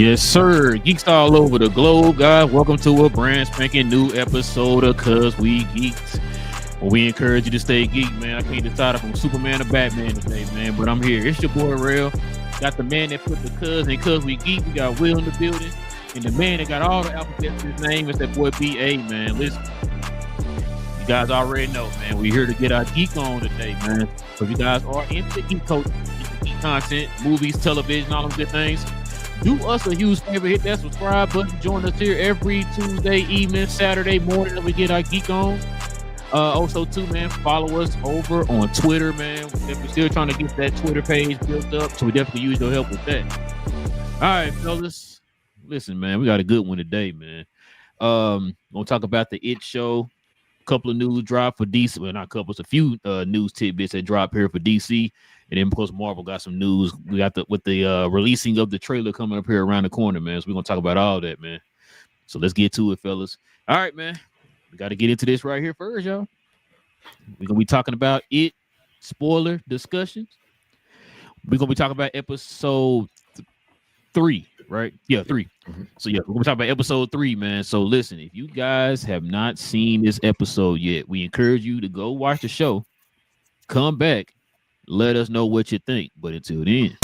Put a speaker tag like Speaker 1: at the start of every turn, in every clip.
Speaker 1: Yes, sir. Geeks all over the globe, guys. Welcome to a brand spanking new episode of Cuz We Geeks. Well, we encourage you to stay geek, man. I can't decide from Superman to Batman today, man. But I'm here. It's your boy Rail. Got the man that put the Cuz in Cuz We Geek. We got Will in the building. And the man that got all the alphabets in his name is that boy BA, man. Listen, you guys already know, man. We're here to get our geek on today, man. So if you guys are into geek culture, into geek content, movies, television, all them good things, do us a huge favor, hit that subscribe button. Join us here every Tuesday evening, Saturday morning that we get our geek on. Also, too, man, follow us over on Twitter, man. We're still trying to get that Twitter page built up, so we definitely use your help with that. All right, fellas. Listen, man, we got a good one today, man. Gonna talk about the It show. A couple of news drop for DC. Well, not a couple, it's a few news tidbits that drop here for DC. And then plus Marvel got some news. We got the releasing of the trailer coming up here around the corner, man. So we're gonna talk about all that, man. So let's get to it, fellas. All right, man. We got to get into this right here first, y'all. We're gonna be talking about It spoiler discussions. We're gonna be talking about episode 3, right? Yeah, 3. Mm-hmm. So yeah, we're gonna talk about episode 3, man. So listen, if you guys have not seen this episode yet, we encourage you to go watch the show. Come back. Let us know what you think. But until then,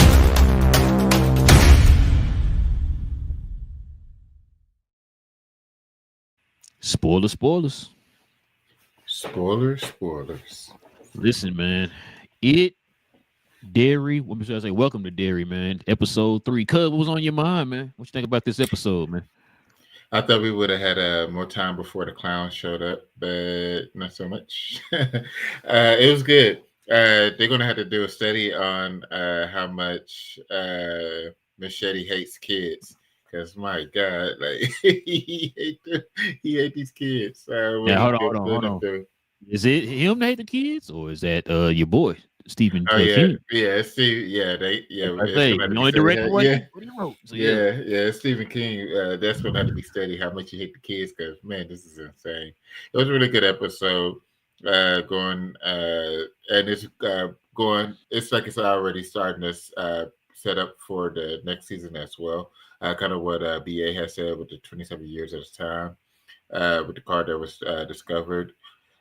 Speaker 1: spoilers. Listen, man. It Dairy. What should I say? Welcome to Dairy, man. Episode 3. Cuz, what was on your mind, man? What you think about this episode, man?
Speaker 2: I thought we would have had more time before the clown showed up, but not so much. It was good. They're gonna have to do a study on how much Machete hates kids, because my God, like he hate these kids.
Speaker 1: Now hold on. Is it him that hate the kids, or is that your boy Stephen King?
Speaker 2: Steve.
Speaker 1: The only director
Speaker 2: Stephen King. That's gonna have to be studied how much he hate the kids, because man, this is insane. It was a really good episode. And it's going. It's like it's already starting to set up for the next season as well. Kind of what BA has said with the 27 years at a time, with the car that was discovered.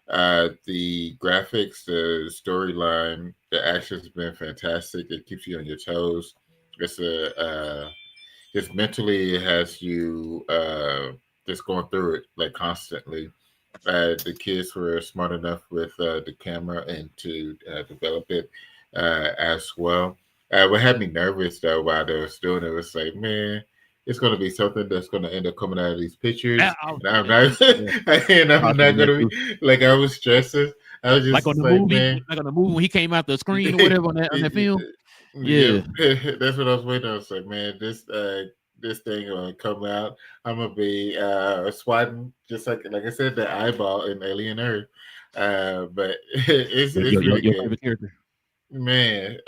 Speaker 2: The graphics, the storyline, the action has been fantastic. It keeps you on your toes. It's just mentally it has you just going through it like constantly. The kids were smart enough with the camera and to develop it as well. What had me nervous though while they was doing it was like, man, it's going to be something that's going to end up coming out of these pictures. I'm not going to be like, I was stressing. I was just
Speaker 1: like on the movie, man. Like on the movie when he came out the screen or whatever on that film. Yeah,
Speaker 2: that's what I was waiting on. I was like, man, this thing gonna come out. I'm gonna be swatting just like I said, the eyeball in Alien Earth. But it's really
Speaker 1: your favorite character,
Speaker 2: man.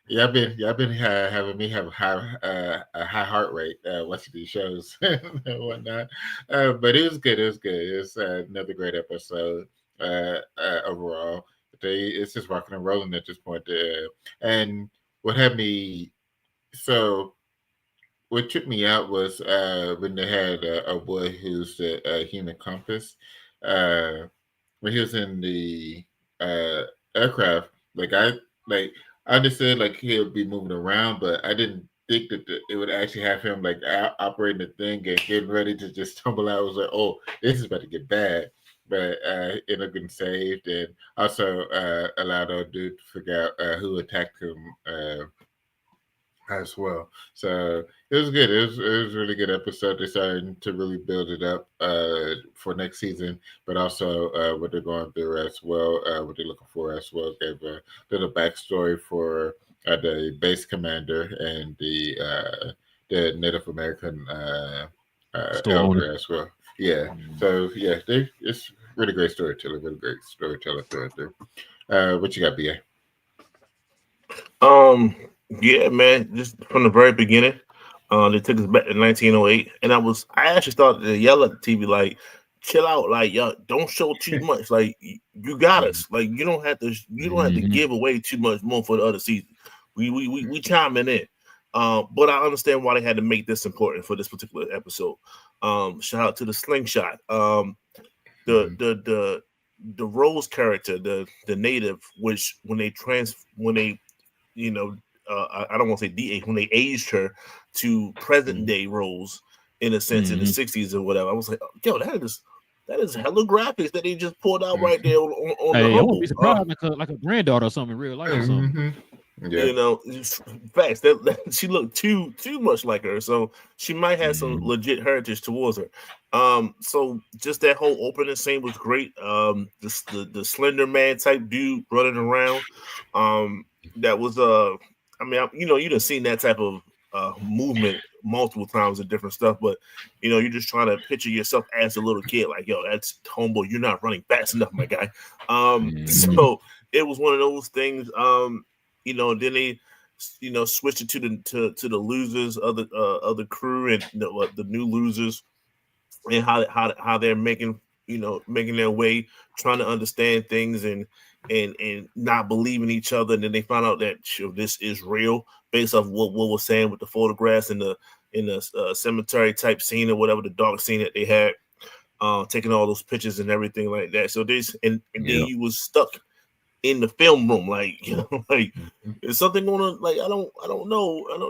Speaker 2: Y'all been having me have a high heart rate watching these shows and whatnot. But it was good. It was another great episode overall. It's just rocking and rolling at this point. And what had me what tripped me out was when they had a boy who's the human compass. When he was in the aircraft, I understood like he'll be moving around, but I didn't think that it would actually have him like operating the thing and getting ready to just tumble out. I was like, oh, this is about to get bad. But ended up getting saved, and also allowed our dude to figure out who attacked him as well. So it was good. It was a really good episode. They're starting to really build it up for next season, but also what they're going through as well, what they're looking for as well. Gave a little backstory for the base commander and the Native American elder as well. Yeah. So yeah, it's really great storytelling. Really great storytelling through. What you got, BA?
Speaker 3: Yeah, man. Just from the very beginning, they took us back to 1908, and I actually started to yell at the TV like, "Chill out, like y'all don't show too much. Like you got us. Like you don't have to give away too much more for the other season. We chiming in." But I understand why they had to make this important for this particular episode. Shout out to the slingshot. The Rose character, the native, which when they you know, I don't want to say de when they aged her to present day Rose in a sense in the 60s or whatever. I was like, yo, that is hella graphics that they just pulled out right there on the
Speaker 1: Hey, I
Speaker 3: humble.
Speaker 1: wouldn't be surprised like a granddaughter or something in real life or something.
Speaker 2: Yeah.
Speaker 3: You know, facts that she looked too much like her, so she might have some legit heritage towards her. So just that whole opening scene was great. The Slender Man type dude running around. That was I mean, you done seen that type of movement multiple times and different stuff, but you're just trying to picture yourself as a little kid, like, yo, that's homeboy, you're not running fast enough, my guy. So it was one of those things. Then they, switched it to the losers of the crew and the new losers, and how they're making their way, trying to understand things and not believing each other. And then they found out that this is real based off what was saying with the photographs in the cemetery type scene or whatever, the dark scene that they had, taking all those pictures and everything like that. So then you was stuck in the film room, like, like, is something going on? Like, I don't know. And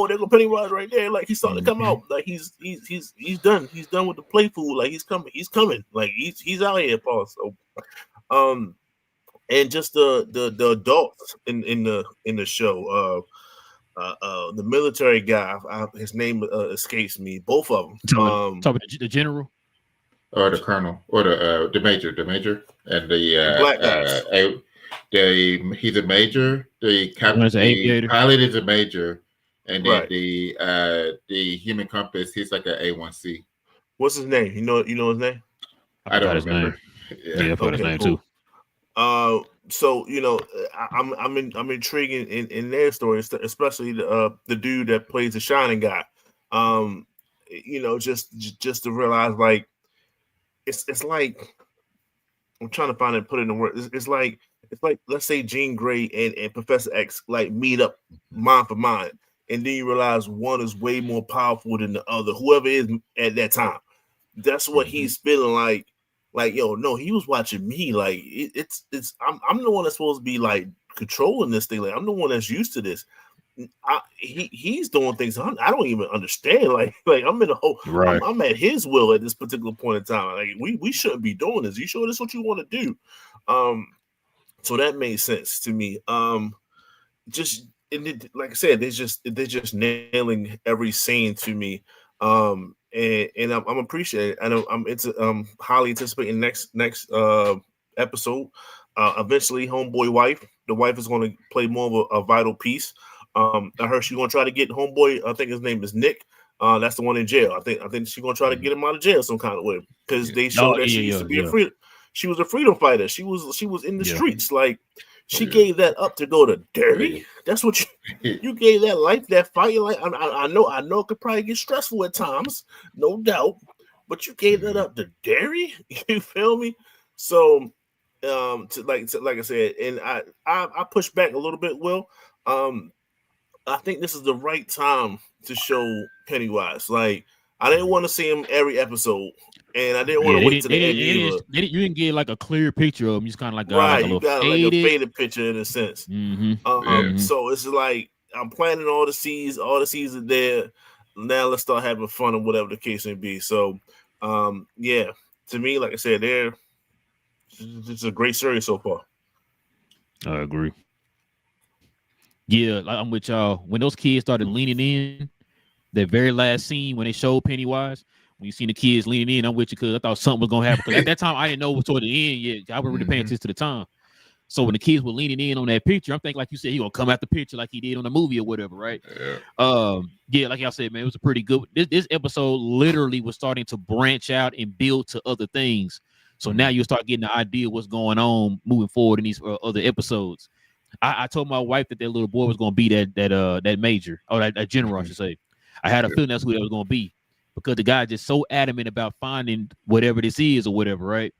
Speaker 3: they're gonna Pennywise right there, like he's starting to come out, like he's done with the play fool, like he's coming, like he's out here, Paul. So, and just the adults in the show, the military guy, his name escapes me, both of them.
Speaker 1: Talking about the general.
Speaker 2: Or the colonel, or the major, and the
Speaker 3: black guys.
Speaker 2: He's a major. The captain, the pilot is a major, and then the human compass, he's like an A1C.
Speaker 3: What's his name? You know his name?
Speaker 2: I don't remember.
Speaker 1: Yeah, I forgot his name too.
Speaker 3: So I'm intrigued in their story, especially the dude that plays the Shining guy. Just to realize, like, it's like, I'm trying to find it, put it in words. It's like let's say Jean Grey and Professor X like meet up mind for mind, and then you realize one is way more powerful than the other, whoever is at that time. That's what he's feeling like. Like, yo, no, he was watching me. Like, I'm the one that's supposed to be like controlling this thing. Like, I'm the one that's used to this. He's doing things I don't even understand. Like I'm in a whole. Right. I'm at his will at this particular point in time. Like, we shouldn't be doing this. You sure this is what you want to do? So that made sense to me. Like I said, they're just nailing every scene to me. And I'm appreciating. I know I'm highly anticipating next episode. Eventually, homeboy the wife is going to play more of a vital piece. I heard she's going to try to get homeboy. I think his name is Nick. That's the one in jail. I think she's going to try to get him out of jail some kind of way, because they showed that she used to be a freedom. She was a freedom fighder. She was in the streets. Like, she gave that up to go to Derry. That's what you gave that life, that fight. Like, I know it could probably get stressful at times, no doubt, but you gave that up to Derry. You feel me? So, like I said, and I push back a little bit, Will. I think this is the right time to show Pennywise. Like, I didn't want to see him every episode, and I didn't want to wait to the end either.
Speaker 1: You didn't get like a clear picture of him. You just kind of like
Speaker 3: you got like a faded picture in a sense. So it's like, I'm planting all the seeds. All the seeds are there. Now let's start having fun, or whatever the case may be. So, to me, like I said, it's a great series so far.
Speaker 1: I agree. Yeah, I'm with y'all. When those kids started leaning in, that very last scene when they showed Pennywise, when you seen the kids leaning in, I'm with you, because I thought something was gonna happen. Because at that time, I didn't know it was toward the end yet. I wasn't really paying attention to the time. So when the kids were leaning in on that picture, I'm thinking, like you said, he gonna come out the picture like he did on the movie or whatever, right? Yeah. Like y'all said, man, it was a pretty good. This episode literally was starting to branch out and build to other things. So now you start getting the idea of what's going on moving forward in these other episodes. I told my wife that little boy was going to be that major, or that general, I should say. I had a feeling that's who that was going to be, because the guy just so adamant about finding whatever this is or whatever, right?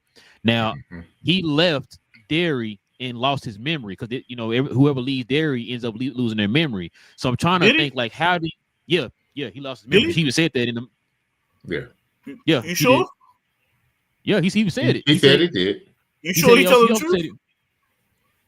Speaker 1: Now, he left Derry and lost his memory because whoever leaves Derry ends up losing their memory. So I'm trying to think like how did he lost his memory. He even said that in the
Speaker 3: You sure?
Speaker 1: Did. Yeah, he even said it.
Speaker 2: He said he did.
Speaker 3: You sure he telling the
Speaker 1: LCM
Speaker 3: truth?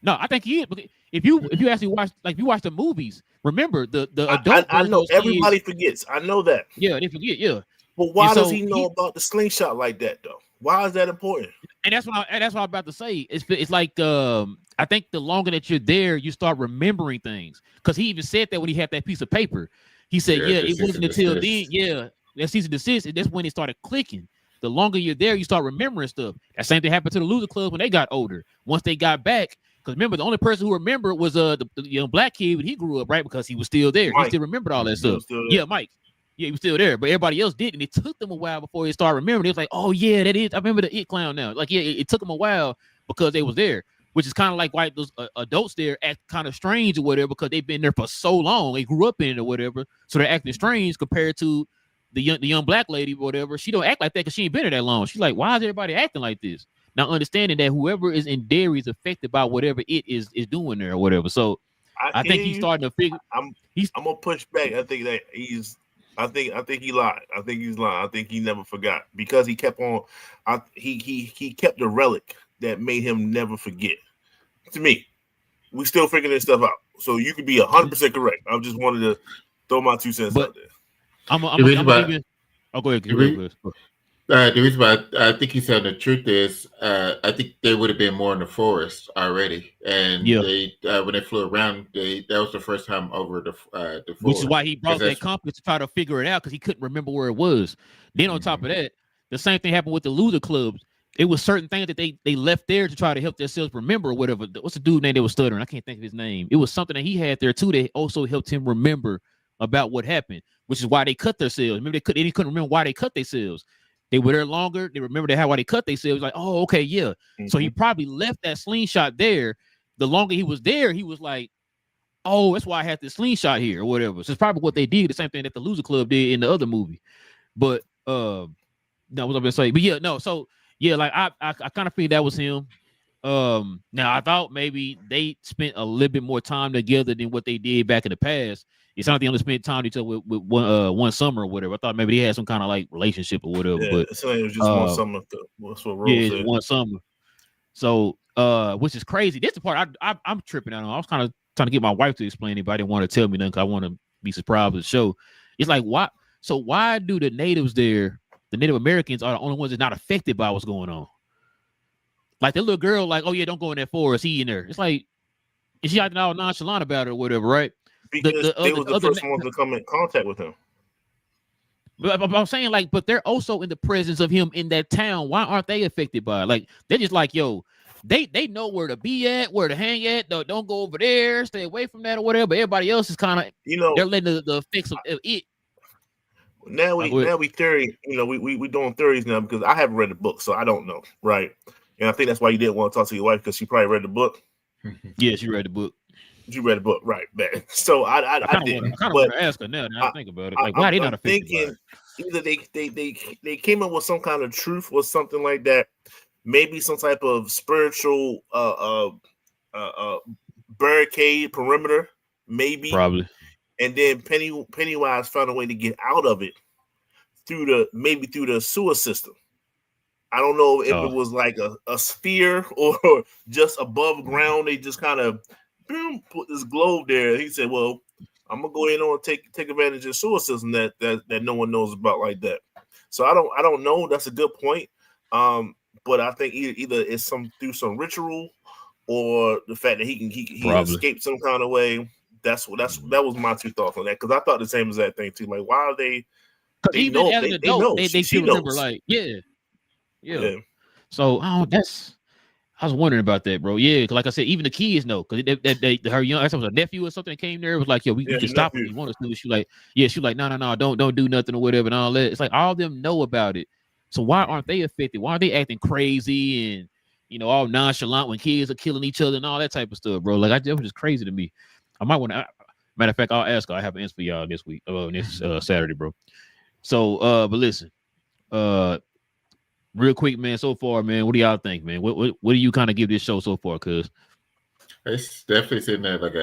Speaker 1: No, I think he is. If you actually watch, like, if you watch the movies, remember the adult.
Speaker 3: I know everybody forgets. I know that.
Speaker 1: Yeah, they forget. Yeah,
Speaker 3: but why does he know about the slingshot like that though? Why is that important?
Speaker 1: And that's what I'm about to say. It's like I think the longer that you're there, you start remembering things. Because he even said that when he had that piece of paper, he said, it wasn't until then, that cease and desist, and that's when it started clicking. The longer you're there, you start remembering stuff. That same thing happened to the loser clubs when they got older. Once they got back, because remember, the only person who remembered was the young black kid when he grew up, right? Because he was still there. Mike. He still remembered all that stuff. Yeah, Mike. Yeah, he was still there, but everybody else didn't. It took them a while before they started remembering. It was like, oh yeah, that is. I remember the It Clown now. Like, yeah, it took them a while because they was there, which is kind of like why those adults there act kind of strange or whatever because they've been there for so long. They grew up in it or whatever, so they're acting strange compared to the young black lady or whatever. She don't act like that because she ain't been there that long. She's like, why is everybody acting like this? Now understanding that whoever is in Derry is affected by whatever it is doing there or whatever. So I think he's starting to figure. I'm
Speaker 3: gonna push back. I think that I think he lied. I think he's lying. I think he never forgot because he kept on. He kept the relic that made him never forget. To me, we still figuring this stuff out. So you could be 100% correct. I just wanted to throw my 2 cents out there.
Speaker 1: Go ahead.
Speaker 2: The reason why I think he's telling the truth is I think they would have been more in the forest already, and they when they flew around, that was the first time over the forest.
Speaker 1: Which is why he brought that compass to try to figure it out because he couldn't remember where it was. Then on top of that, the same thing happened with the loser clubs. It was certain things that they left there to try to help themselves remember or whatever. What's the dude name that was stuttering? I can't think of his name. It was something that he had there too that also helped him remember about what happened, which is why they cut themselves. Remember, they couldn't remember why they cut themselves. They were there longer. They remember why they cut themselves. Like, oh, okay, yeah. So he probably left that slingshot there. The longer he was there, he was like, oh, that's why I had this slingshot here or whatever. So it's probably what they did. The same thing that the loser club did in the other movie. But no, what was I gonna say? But yeah, no. So yeah, like I kind of figured that was him. Now I thought maybe they spent a little bit more time together than what they did back in the past. It's not they only spent time with each other with one summer or whatever. I thought maybe they had some kind of like relationship or whatever.
Speaker 3: Yeah,
Speaker 1: but
Speaker 3: it was just one summer. That's what Rose said.
Speaker 1: One summer. So which is crazy. This is the part I'm tripping out on. I was kind of trying to get my wife to explain it, but I didn't want to tell me nothing because I want to be surprised with the show. It's like why? So why do the natives there, the Native Americans, are the only ones that's not affected by what's going on? Like the little girl, like, oh yeah, don't go in that forest. He in there. It's like, is she acting all nonchalant about it or whatever, right?
Speaker 3: Because they was the first ones to come in contact with him.
Speaker 1: But I'm saying, like, but they're also in the presence of him in that town. Why aren't they affected by it? Like, they're just like, yo, they know where to be at, where to hang at. Don't go over there, stay away from that or whatever. But everybody else is kind of, they're letting the effects of it.
Speaker 3: Now we theory, we doing theories now because I haven't read the book, so I don't know, right? And I think that's why you didn't want to talk to your wife because she probably read the book.
Speaker 1: Yeah, she read the book.
Speaker 3: You read the book, right, man? So I didn't.
Speaker 1: I want to ask her now. Now I think about it. Like, why they not affected?
Speaker 3: Either they came up with some kind of truth or something like that. Maybe some type of spiritual barricade perimeter, maybe.
Speaker 1: Probably.
Speaker 3: And then Pennywise found a way to get out of it through the sewer system. I don't know if it was like a sphere or just above ground. They just kind of put this globe there. He said, well, I'm gonna go in and take advantage of the sewer system that no one knows about like that. So I don't know. That's a good point. But I think either it's through some ritual or the fact that he escaped some kind of way. That was my 2 thoughts on that because I thought the same exact thing too. Like, why are they?
Speaker 1: Even as an adult, they still remember. Like, yeah. So I was wondering about that, bro. Yeah, like I said, even the kids know because her young, I was a nephew or something that came there. It was like, yo, we can stop it. You want us to? She like, no, don't do nothing or whatever and all that. It's like all of them know about it. So why aren't they affected? Why are they acting crazy and all nonchalant when kids are killing each other and all that type of stuff, bro? Like that was just crazy to me. I might want to. Matter of fact, I'll ask her. I have an answer for y'all this week. This Saturday, bro. So, but listen, real quick, man. So far, man, what do y'all think, man? What do you kind of give this show so far? Cause
Speaker 2: It's definitely sitting there like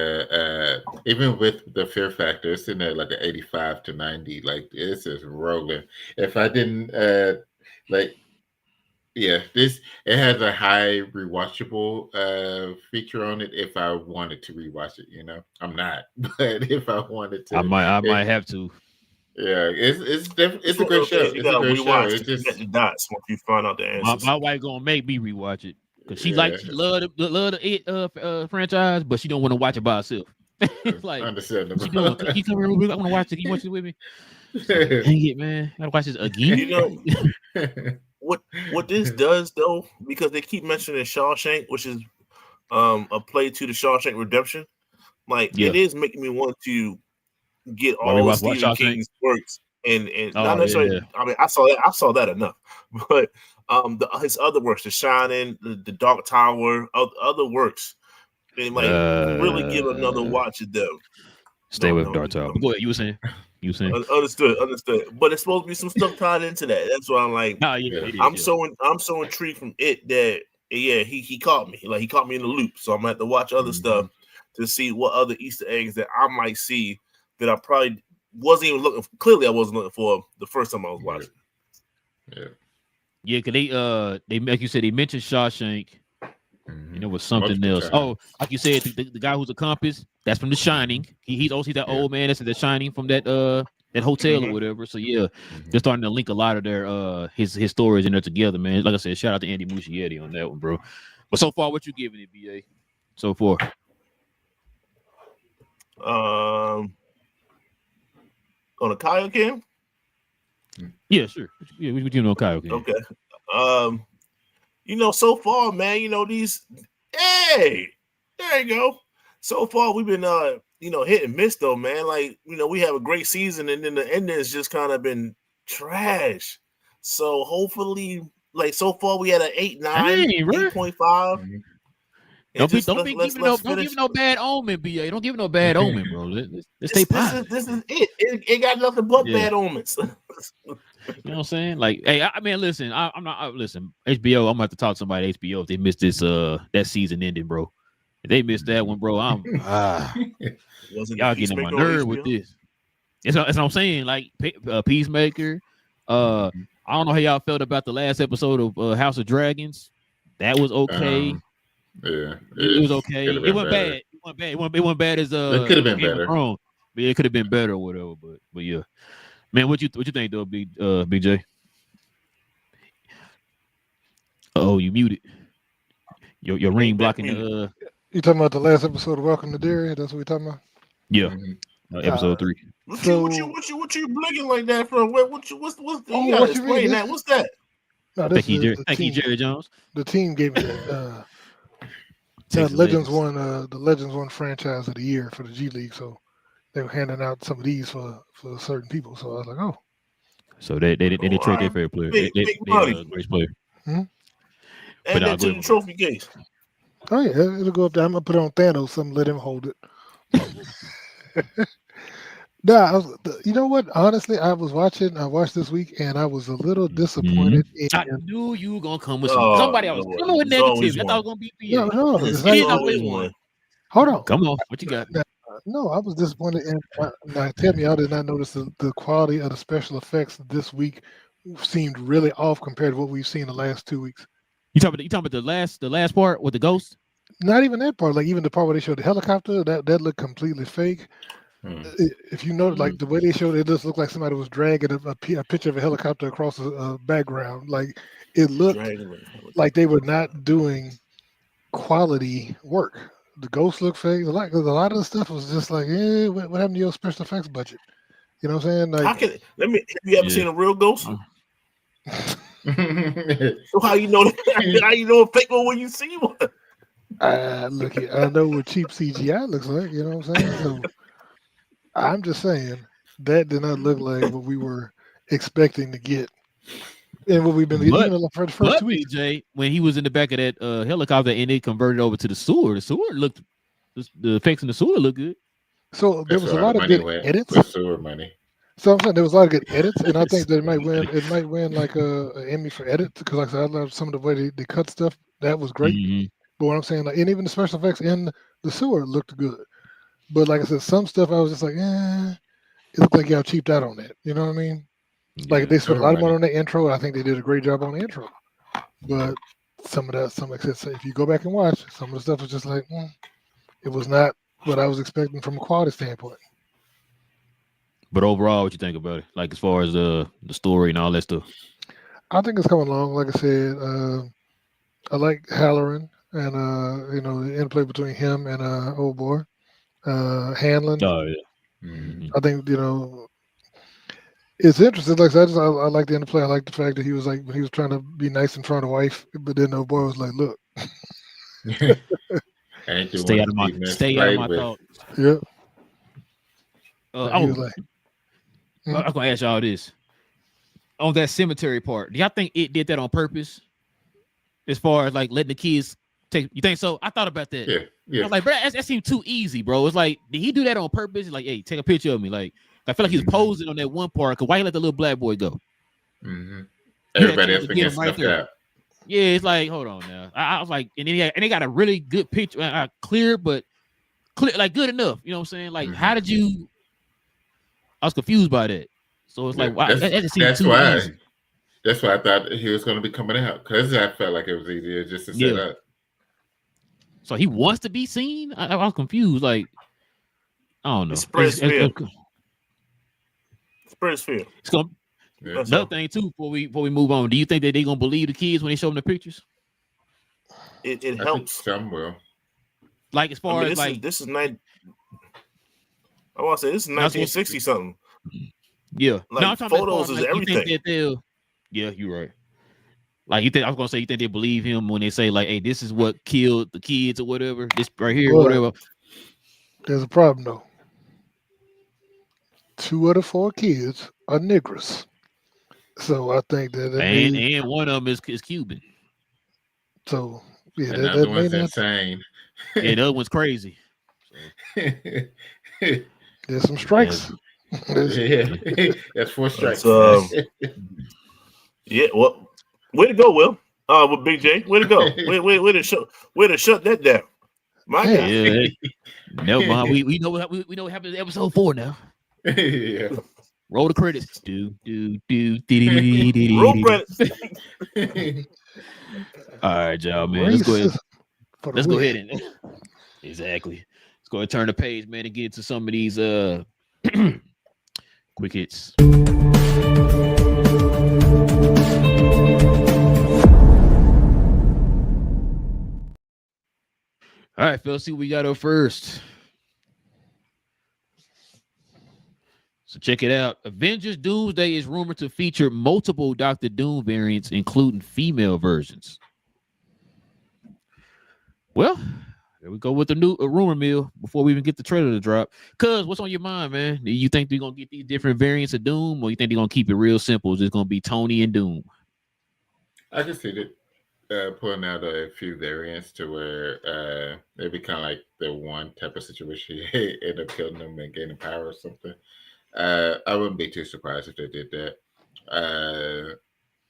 Speaker 2: even with the fear factor, it's sitting there like an 85 to 90. Like it's just rolling. If I didn't like yeah, it has a high rewatchable feature on it if I wanted to rewatch it, I'm not. But if I wanted to,
Speaker 1: I might have to.
Speaker 2: yeah, it's a great show.
Speaker 3: You
Speaker 2: It's a
Speaker 3: gotta
Speaker 2: great show.
Speaker 3: rewatch
Speaker 2: It's
Speaker 3: to
Speaker 2: just
Speaker 3: connect the dots once you find out the answers.
Speaker 1: My wife gonna make me rewatch it because she
Speaker 2: yeah,
Speaker 1: she love the It franchise, but she don't want to watch it by herself. It's like,
Speaker 2: understandable.
Speaker 1: what you doing? Can you come here? I want to watch it. Can you watch it with me? Like, dang it, man! I gotta watch this again.
Speaker 3: You know what this does though, because they keep mentioning Shawshank, which is a play to the Shawshank Redemption. Like it is making me want to get all of Stephen King's works and not necessarily. Yeah. I mean, I saw that enough, but his other works, The Shining, the Dark Tower, other works, and like really give another watch of them.
Speaker 1: Stay with Dark Tower. Go ahead. You were saying.
Speaker 3: Understood. But it's supposed to be some stuff tied into that. That's why I'm like, I'm so intrigued from it that he caught me. Like he caught me in the loop. So I'm gonna have to watch other stuff to see what other Easter eggs that I might see that I probably wasn't even looking for. Clearly I wasn't looking for the first time I was watching.
Speaker 1: Yeah, because they like you said, they mentioned Shawshank. And it was something else. Times. Oh, like you said, the guy who's a compass, that's from The Shining. He's also that old man that's in The Shining from that hotel or whatever. So yeah, they're starting to link a lot of their his stories in there together, man. Like I said, shout out to Andy Muschietti on that one, bro. But so far, what you giving it, BA? So far,
Speaker 3: on a Kaioken?
Speaker 1: Yeah, sure. Yeah, we doing on Kaioken.
Speaker 3: Okay. So far, man, these. Hey, there you go. So far, we've been, hit and miss though, man. Like, we have a great season, and then the ending has just kind of been trash. So hopefully, like so far, we had an 8.9, 8.5.
Speaker 1: Don't give no bad omen, BA. Don't give no bad omen, bro. Let's stay positive.
Speaker 3: This is it. It got nothing but bad omens.
Speaker 1: You know what I'm saying? Like, hey, I mean, listen, I'm not. Listen, HBO. I'm gonna have to talk to somebody at HBO if they missed this that season ending, bro. If they missed that one, bro, I'm y'all getting on my nerve with this. That's what I'm saying. Like Peacemaker. I don't know how y'all felt about the last episode of House of Dragons. That was okay. It was okay. It wasn't bad. It wasn't bad as
Speaker 2: it could have been better.
Speaker 1: But it could have been better or whatever. But yeah. Man, what you think though, Big J? Oh, you muted. Your ring blocking the.
Speaker 4: You talking about the last episode of Welcome to Derry? That's what we talking about.
Speaker 1: Yeah, episode 3.
Speaker 3: What you blinking like that from? What's you gotta explain that? What's that?
Speaker 4: No,
Speaker 1: thank you, Jerry Jones.
Speaker 4: The team gave me Legends won the Legends won franchise of the year for the G League, so they were handing out some of these for certain people. So I was like, oh.
Speaker 1: So they didn't trade their favorite player. They great player.
Speaker 3: And then to the trophy case.
Speaker 4: Oh yeah, it'll go up there. I'm gonna put it on Thanos. Something, let him hold it. You know what? Honestly, I watched this week, and I was a little disappointed.
Speaker 1: I knew you were gonna come with somebody else. Come with negativity. I thought it was gonna be you.
Speaker 4: No,
Speaker 1: it's always one.
Speaker 4: Hold on.
Speaker 1: Come on, what you got?
Speaker 4: No, I was disappointed. And tell me, I did not notice the quality of the special effects this week seemed really off compared to what we've seen the last 2 weeks.
Speaker 1: You talking about the last part with the ghost?
Speaker 4: Not even that part. Like even the part where they showed the helicopter, that looked completely fake. If you notice, like the way they showed it, just looked like somebody was dragging a picture of a helicopter across a background. Like it looked like they were not doing quality work. The ghost looked fake. A lot of the stuff was just like, what happened to your special effects budget? You know what I'm saying? Like,
Speaker 3: have you ever seen a real ghost? So how you know a fake one when you see one?
Speaker 4: Look, I know what cheap CGI looks like. You know what I'm saying? So I'm just saying that did not look like what we were expecting to get, and what we've been getting for the first 2 weeks.
Speaker 1: BJ, when he was in the back of that helicopter and they converted over to the sewer looked, the effects in the sewer looked good.
Speaker 4: So there was a lot of good edits.
Speaker 2: Sewer money.
Speaker 4: So I'm saying there was a lot of good edits, and I think that it might win like an Emmy for edit because, like I said, I love some of the way they cut stuff. That was great. But what I'm saying, like, and even the special effects in the sewer looked good. But like I said, some stuff I was just like, it looked like y'all cheaped out on that. You know what I mean? Like they spent a lot of money on the intro. I think they did a great job on the intro. But some like I said, if you go back and watch, some of the stuff was just like, it was not what I was expecting from a quality standpoint.
Speaker 1: But overall, what you think about it? Like as far as the story and all that stuff.
Speaker 4: I think it's coming along. Like I said, I like Halloran and the interplay between him and old boy Hanlon.
Speaker 1: Oh yeah.
Speaker 2: Mhm.
Speaker 4: I think it's interesting. Like I said, I like the interplay. I like the fact that he was like when he was trying to be nice in front of the wife, but then the old boy was like, "Look,
Speaker 2: Ain't the
Speaker 1: Stay
Speaker 2: one
Speaker 1: out of my
Speaker 2: to be
Speaker 1: stay out of my
Speaker 2: misplayed with.
Speaker 1: thoughts.
Speaker 4: yeah."
Speaker 1: I
Speaker 4: He
Speaker 1: was
Speaker 4: was like,
Speaker 1: gonna ask y'all this on that cemetery part. Do y'all think it did that on purpose? As far as like letting the kids take, you think so? I thought about that.
Speaker 2: Yeah,
Speaker 1: I
Speaker 2: yeah.
Speaker 1: was like, bro, that seemed too easy, bro. It's like, did he do that on purpose? Like, hey, take a picture of me. Like, I feel like he was posing on that one part. Cause why he let the little black boy go?
Speaker 2: Mm-hmm.
Speaker 1: He had a
Speaker 2: Everybody
Speaker 1: chance
Speaker 2: else
Speaker 1: to
Speaker 2: been
Speaker 1: get
Speaker 2: getting
Speaker 1: him right
Speaker 2: snuffed
Speaker 1: there.
Speaker 2: out.
Speaker 1: Yeah, it's like, hold on now. I was like, and then they got a really good picture, clear, but clear, like good enough. You know what I'm saying? Like, how did you? I was confused by that. So it's like, wow, that just seemed too easy.
Speaker 2: That's why I thought he was going to be coming out because I felt like it was easier just to set up.
Speaker 1: So he wants to be seen. I was confused. Like, I don't know.
Speaker 3: Spread his fear.
Speaker 1: It's gonna. Another thing too, before we move on, do you think that they're gonna believe the kids when they show them the pictures?
Speaker 3: It
Speaker 2: I
Speaker 3: helps.
Speaker 2: think some will.
Speaker 1: Like as far as
Speaker 3: this is I want to say this is 1960 something.
Speaker 1: Yeah,
Speaker 3: like
Speaker 1: no, I'm talking
Speaker 3: photos
Speaker 1: about
Speaker 3: is everything.
Speaker 1: You think that yeah, you're right. Like you think I was gonna say, you think they believe him when they say like, "Hey, this is what killed the kids" or whatever. This right here, whatever.
Speaker 4: There's a problem though. 2 of the 4 kids are niggers, so I think that
Speaker 1: and one of them is Cuban.
Speaker 4: So yeah,
Speaker 2: another one's insane.
Speaker 1: Yeah, the other one's crazy.
Speaker 4: There's some strikes.
Speaker 2: Yeah, that's 4 strikes.
Speaker 3: Yeah, well, way to go, Will. With Big J, way to go. Way to shut that down. My God.
Speaker 1: Yeah, never mind. We know what happened in episode 4 now.
Speaker 2: Yeah.
Speaker 1: Roll the credits.
Speaker 3: Roll credits.
Speaker 1: All right, y'all, man. Let's go ahead and exactly. Let's go ahead and turn the page, man, and get into some of these quick hits. All right, Phil, see what we got up first. So check it out. Avengers Doomsday is rumored to feature multiple Dr. Doom variants, including female versions. Well, there we go with the new rumor mill before we even get the trailer to drop. Cuz, what's on your mind, man? Do you think they're going to get these different variants of Doom, or you think they're going to keep it real simple? It's just going to be Tony and Doom?
Speaker 2: I can see that pulling out a few variants to where it'd be kind of like the one type of situation end up killing them and gaining power or something. I wouldn't be too surprised if they did that.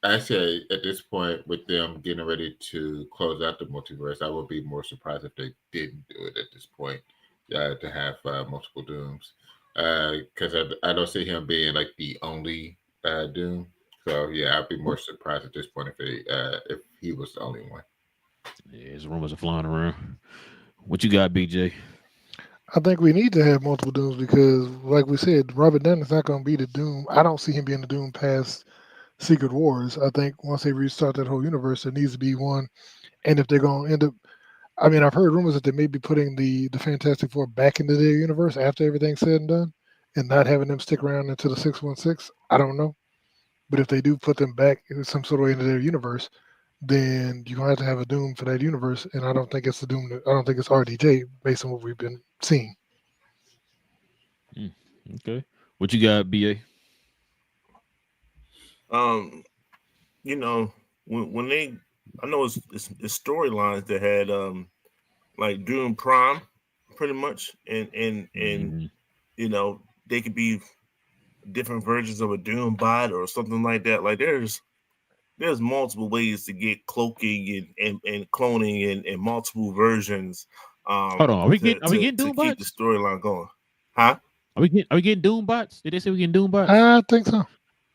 Speaker 2: Actually, at this point, with them getting ready to close out the multiverse, I would be more surprised if they didn't do it at this point to have multiple Dooms. Because I don't see him being like the only Doom. So yeah, I'd be more surprised at this point if he was the only one.
Speaker 1: Yeah, his rumors are flying around. What you got, BJ?
Speaker 4: I think we need to have multiple Dooms because, like we said, Robert Downey's not going to be the Doom. I don't see him being the Doom past Secret Wars. I think once they restart that whole universe, there needs to be one. And if they're going to end up, I mean, I've heard rumors that they may be putting the Fantastic Four back into their universe after everything's said and done, and not having them stick around into the 616. I don't know, but if they do put them back in some sort of way into their universe, then you're gonna have to have a Doom for that universe. And I don't think it's the Doom. I don't think it's RDJ based on what we've been seeing.
Speaker 1: Okay, what you got, BA?
Speaker 3: You know, when they, I know it's storylines that had like Doom Prime, pretty much, and you know, they could be different versions of a Doom bot or something like that. Like there's there's multiple ways to get cloaking and cloning and multiple versions.
Speaker 1: Hold on, are we getting
Speaker 3: to
Speaker 1: Doom
Speaker 3: keep the
Speaker 1: bots?
Speaker 3: storyline going? Huh?
Speaker 1: Are we getting Doom bots? Did they say we getting Doom bots?
Speaker 4: I think so.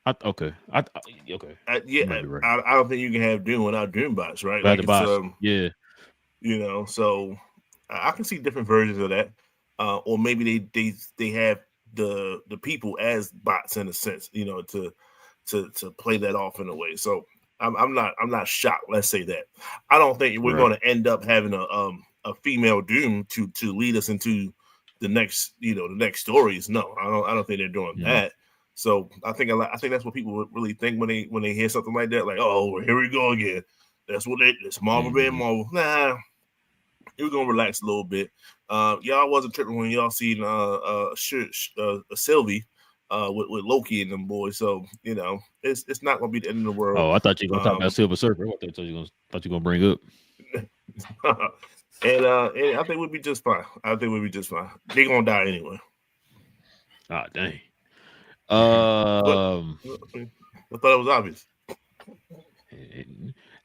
Speaker 1: Okay. Okay.
Speaker 3: Yeah,
Speaker 1: You might be right.
Speaker 3: I don't think you can have Doom without Doom bots, right?
Speaker 1: Without
Speaker 3: Like
Speaker 1: the
Speaker 3: it's
Speaker 1: bots. Yeah.
Speaker 3: you know, so I can see different versions of that, or maybe they have the people as bots in a sense, you know, to play that off in a way. So I'm not shocked. Let's say that. I don't think we're going to end up having a female Doom to lead us into the next stories. No, I don't think they're doing that. So I think that's what people really think when they hear something like that. Like, oh, here we go again. That's what it's Marvel being Marvel. Nah, we're gonna relax a little bit. Y'all wasn't tripping when y'all seen Sylvie with Loki and them boys. So you know, it's not gonna be the end of the world.
Speaker 1: Oh, I thought you were gonna talk about Silver Surfer. I thought you were gonna bring up.
Speaker 3: and I think we'll be just fine. They're gonna die anyway.
Speaker 1: Ah, dang.
Speaker 3: I thought it was obvious.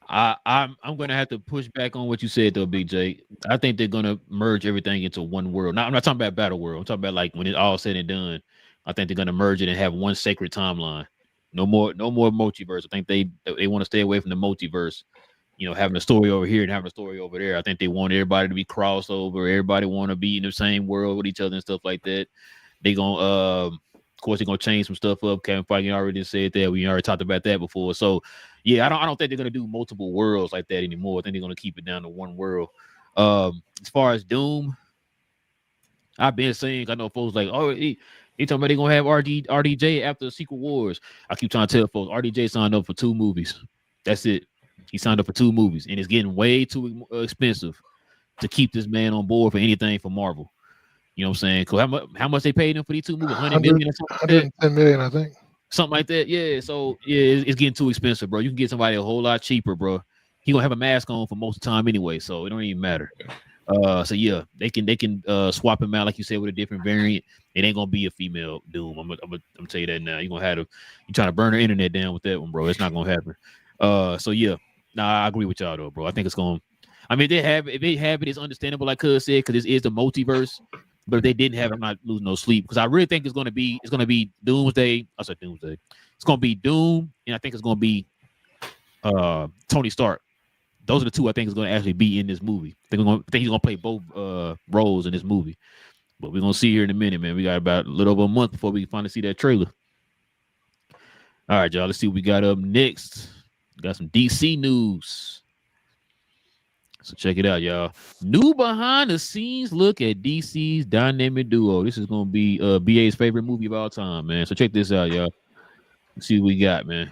Speaker 1: I'm gonna have to push back on what you said though, Big J. I think they're gonna merge everything into one world. Now, I'm not talking about Battle World. I'm talking about like when it's all said and done. I think they're gonna merge it and have one sacred timeline. No more multiverse. I think they want to stay away from the multiverse. You know, having a story over here and having a story over there. I think they want everybody to be crossover. Everybody want to be in the same world with each other and stuff like that. They gonna, of course, they're gonna change some stuff up. Kevin Feige already said that. We already talked about that before. So, yeah, I don't think they're gonna do multiple worlds like that anymore. I think they're gonna keep it down to one world. As far as Doom, I've been saying, I know folks like, oh, he talking about they're gonna have RDJ after Secret Wars. I keep trying to tell folks, RDJ signed up for 2 movies. That's it. He signed up for 2 movies, and it's getting way too expensive to keep this man on board for anything for Marvel. You know what I'm saying? Because how much they paid him for these 2 movies? 100 million or something like that?
Speaker 4: 110 million, I think.
Speaker 1: Something like that. Yeah. So yeah, it's getting too expensive, bro. You can get somebody a whole lot cheaper, bro. He gonna have a mask on for most of the time anyway, so it don't even matter. So yeah, they can swap him out like you said with a different variant. It ain't gonna be a female Doom. I'm gonna tell you that now. You're trying to burn the internet down with that one, bro. It's not gonna happen. So yeah, I agree with y'all though, bro. I think it's gonna. I mean, if they have it, it's understandable, like Cuz said, because this is the multiverse. But if they didn't have it, I'm not losing no sleep because I really think it's gonna be Doomsday. I said Doomsday. It's gonna be Doom, and I think it's gonna be Tony Stark. Those are the 2 I think is gonna actually be in this movie. I think he's gonna play both roles in this movie. But we're gonna see here in a minute, man. We got about a little over a month before we finally see that trailer. All right, y'all. Let's see what we got up next. We got some DC news. So check it out, y'all. New behind the scenes look at DC's dynamic duo. This is gonna be BA's favorite movie of all time, man. So check this out, y'all. Let's see what we got, man.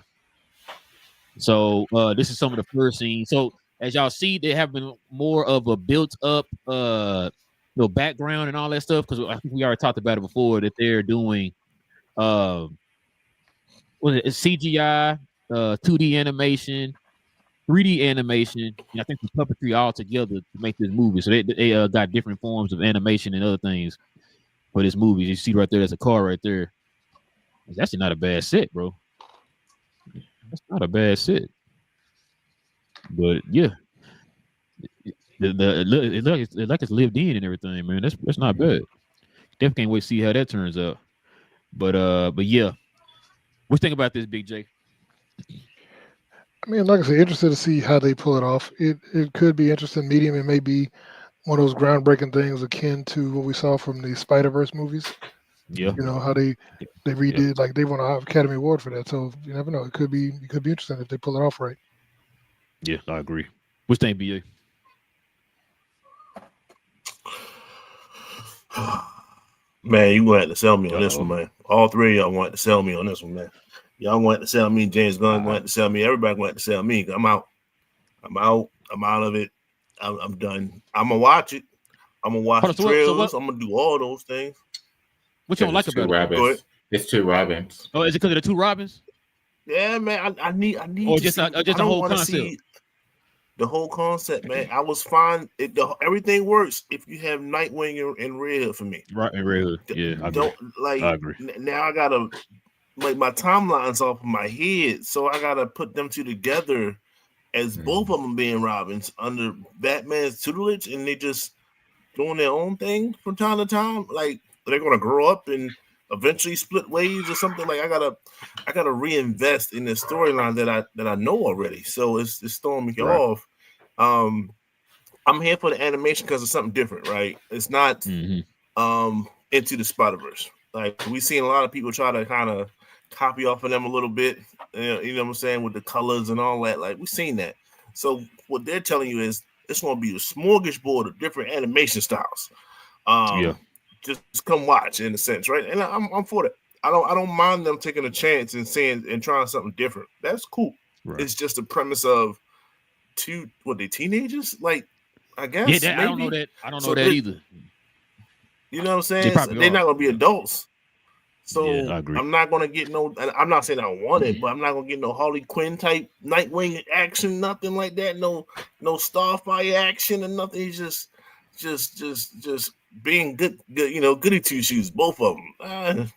Speaker 1: So this is some of the first scenes. So as y'all see, they have been more of a built-up background and all that stuff, because I think we already talked about it before that they're doing CGI, 2D animation, 3D animation, and I think the puppetry all together to make this movie. So they got different forms of animation and other things for this movie. You see right there, there's a car right there. It's actually not a bad set, bro. That's not a bad set. But yeah, it like it's lived in and everything, man. That's not bad. Definitely can't wait to see how that turns out. But yeah, what you think about this, Big J?
Speaker 4: I mean, like I said, interested to see how they pull it off. It could be interesting medium. It may be one of those groundbreaking things akin to what we saw from the Spider-Verse movies.
Speaker 1: Yeah.
Speaker 4: You know how they redid, like they won an Academy Award for that. So you never know. It could be interesting if they pull it off right.
Speaker 1: Yeah, I agree. What you think, BA?
Speaker 3: Man, you gonna have to sell me on this one, man. All 3 of y'all want to sell me on this one, man. Y'all want to sell me. James Gunn want to sell me. Everybody want to sell me. I'm out. I'm out of it. I'm done. I'm gonna watch it. I'm gonna watch the trailers. I'm gonna do all those things.
Speaker 1: What you don't like about
Speaker 2: it? It's 2 Robins.
Speaker 1: Oh, is it because of the 2 Robins?
Speaker 3: Yeah, man. I need.
Speaker 1: Or just the whole concept.
Speaker 3: The whole concept, man. I was fine. Everything works if you have Nightwing and Red Hood for me.
Speaker 1: Right, and Red Hood. Yeah, I agree.
Speaker 3: I agree. Now I gotta like my timeline's off of my head, so I gotta put them two together as both of them being Robins under Batman's tutelage, and they just doing their own thing from time to time. Like they're gonna grow up and eventually split ways or something. Like I gotta reinvest in the storyline that I know already. So it's throwing me off. I'm here for the animation because it's something different, right? It's not Into the Spider-Verse. Like we've seen a lot of people try to kind of copy off of them a little bit, you know what I'm saying, with the colors and all that. Like we've seen that. So what they're telling you is it's going to be a smorgasbord of different animation styles. Just come watch in a sense, right? And I'm for that. I don't mind them taking a chance and saying and trying something different. That's cool. Right. It's just the premise of they teenagers? Like I guess.
Speaker 1: Yeah, I don't know that. I don't know that either.
Speaker 3: You know what I'm saying? They're not going to be adults. So I agree. I'm not gonna get no. I'm not saying I want it, but I'm not gonna get no Harley Quinn type Nightwing action, nothing like that. No Starfire action and nothing. He's just being good. You know, goody two shoes, both of them.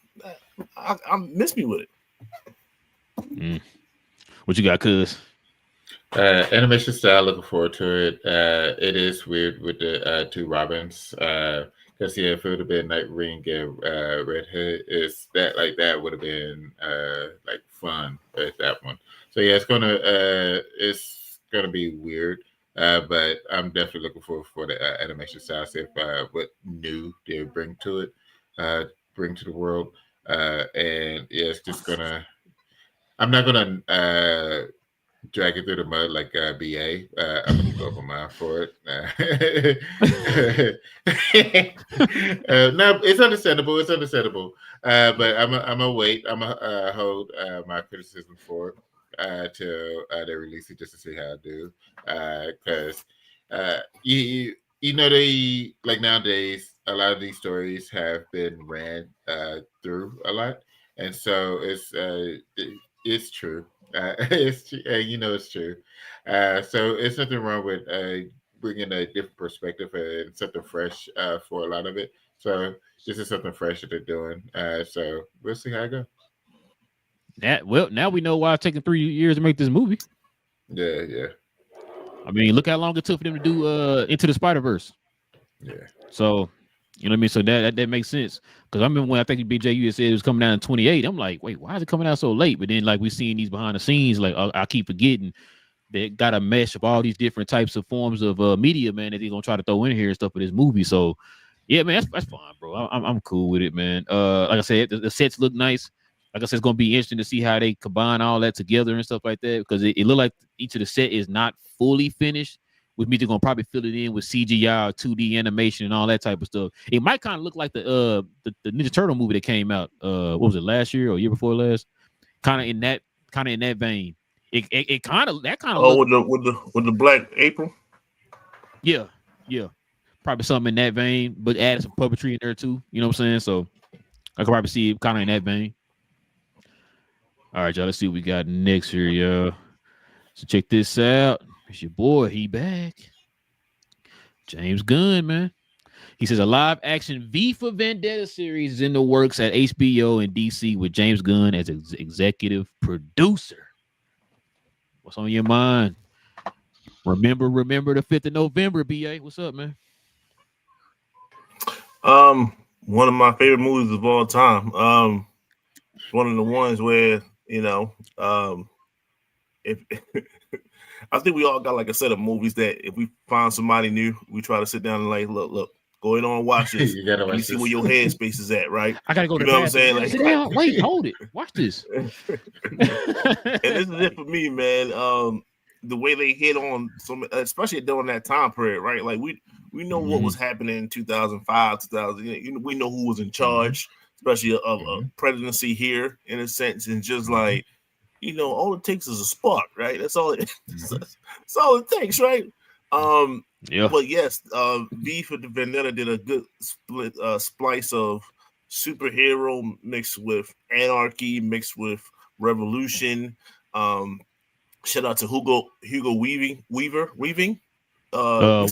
Speaker 3: I miss me with
Speaker 1: it. What you got, cuz?
Speaker 2: Animation style. Looking forward to it. It is weird with the two Robins. Because if it would have been Nightwing and Red Hood, that would have been like fun at that one. So yeah, it's gonna be weird, but I'm definitely looking forward for the animation style. See if what new they bring to it, bring to the world, and yeah, it's just gonna. I'm not gonna drag it through the mud like BA. I'm gonna go for mine for it. No, it's understandable. It's understandable. But I'm gonna wait. I'm gonna hold my criticism for it till they release it just to see how I do. Because you know they like nowadays a lot of these stories have been ran through a lot, and so it's true. It's it's true. So it's nothing wrong with bringing a different perspective and something fresh for a lot of it. So this is something fresh that they're doing. So we'll see how it goes.
Speaker 1: Now we know why it's taken 3 years to make this movie.
Speaker 2: Yeah.
Speaker 1: I mean, look how long it took for them to do Into the Spider-Verse.
Speaker 2: Yeah.
Speaker 1: So you know what I mean? So that makes sense. Because I remember when I think BJ, you said it was coming out in 28. I'm like, wait, why is it coming out so late? But then like we seeing these behind the scenes, like I keep forgetting they got a mesh of all these different types of forms of media, man, that they're gonna try to throw in here and stuff for this movie. So yeah, man, that's fine, bro. I'm cool with it, man. Like I said, the sets look nice. Like I said, it's gonna be interesting to see how they combine all that together and stuff like that. Because it looked like each of the set is not fully finished. With me, they're gonna probably fill it in with CGI, 2D animation, and all that type of stuff. It might kind of look like the Ninja Turtle movie that came out. What was it, last year or year before last? Kind of in that vein. It kind of
Speaker 3: with the Black April.
Speaker 1: Yeah, probably something in that vein, but added some puppetry in there too. You know what I'm saying? So I could probably see it kind of in that vein. All right, y'all. Let's see what we got next here, y'all. So check this out. It's your boy. He back. James Gunn, man. He says a live action V for Vendetta series is in the works at HBO and DC with James Gunn as executive producer. What's on your mind? Remember the 5th of November, BA. What's up, man?
Speaker 3: One of my favorite movies of all time. One of the ones where, if I think we all got like a set of movies that if we find somebody new, we try to sit down and like, look, go ahead on, watch this. You see where your headspace is at, right?
Speaker 1: I gotta go.
Speaker 3: You know what I'm saying? Like,
Speaker 1: sit down. Wait, hold it. Watch this.
Speaker 3: And this is it for me, man. The way they hit on some, especially during that time period, right? Like we know what was happening in 2005, 2000. We know who was in charge, especially of presidency here, in a sense, and just like. All it takes is a spark, right? That's all it that's all it takes, right? But yes, V for the Vendetta did a good splice of superhero mixed with anarchy, mixed with revolution. Shout out to Hugo Weaving, Mr.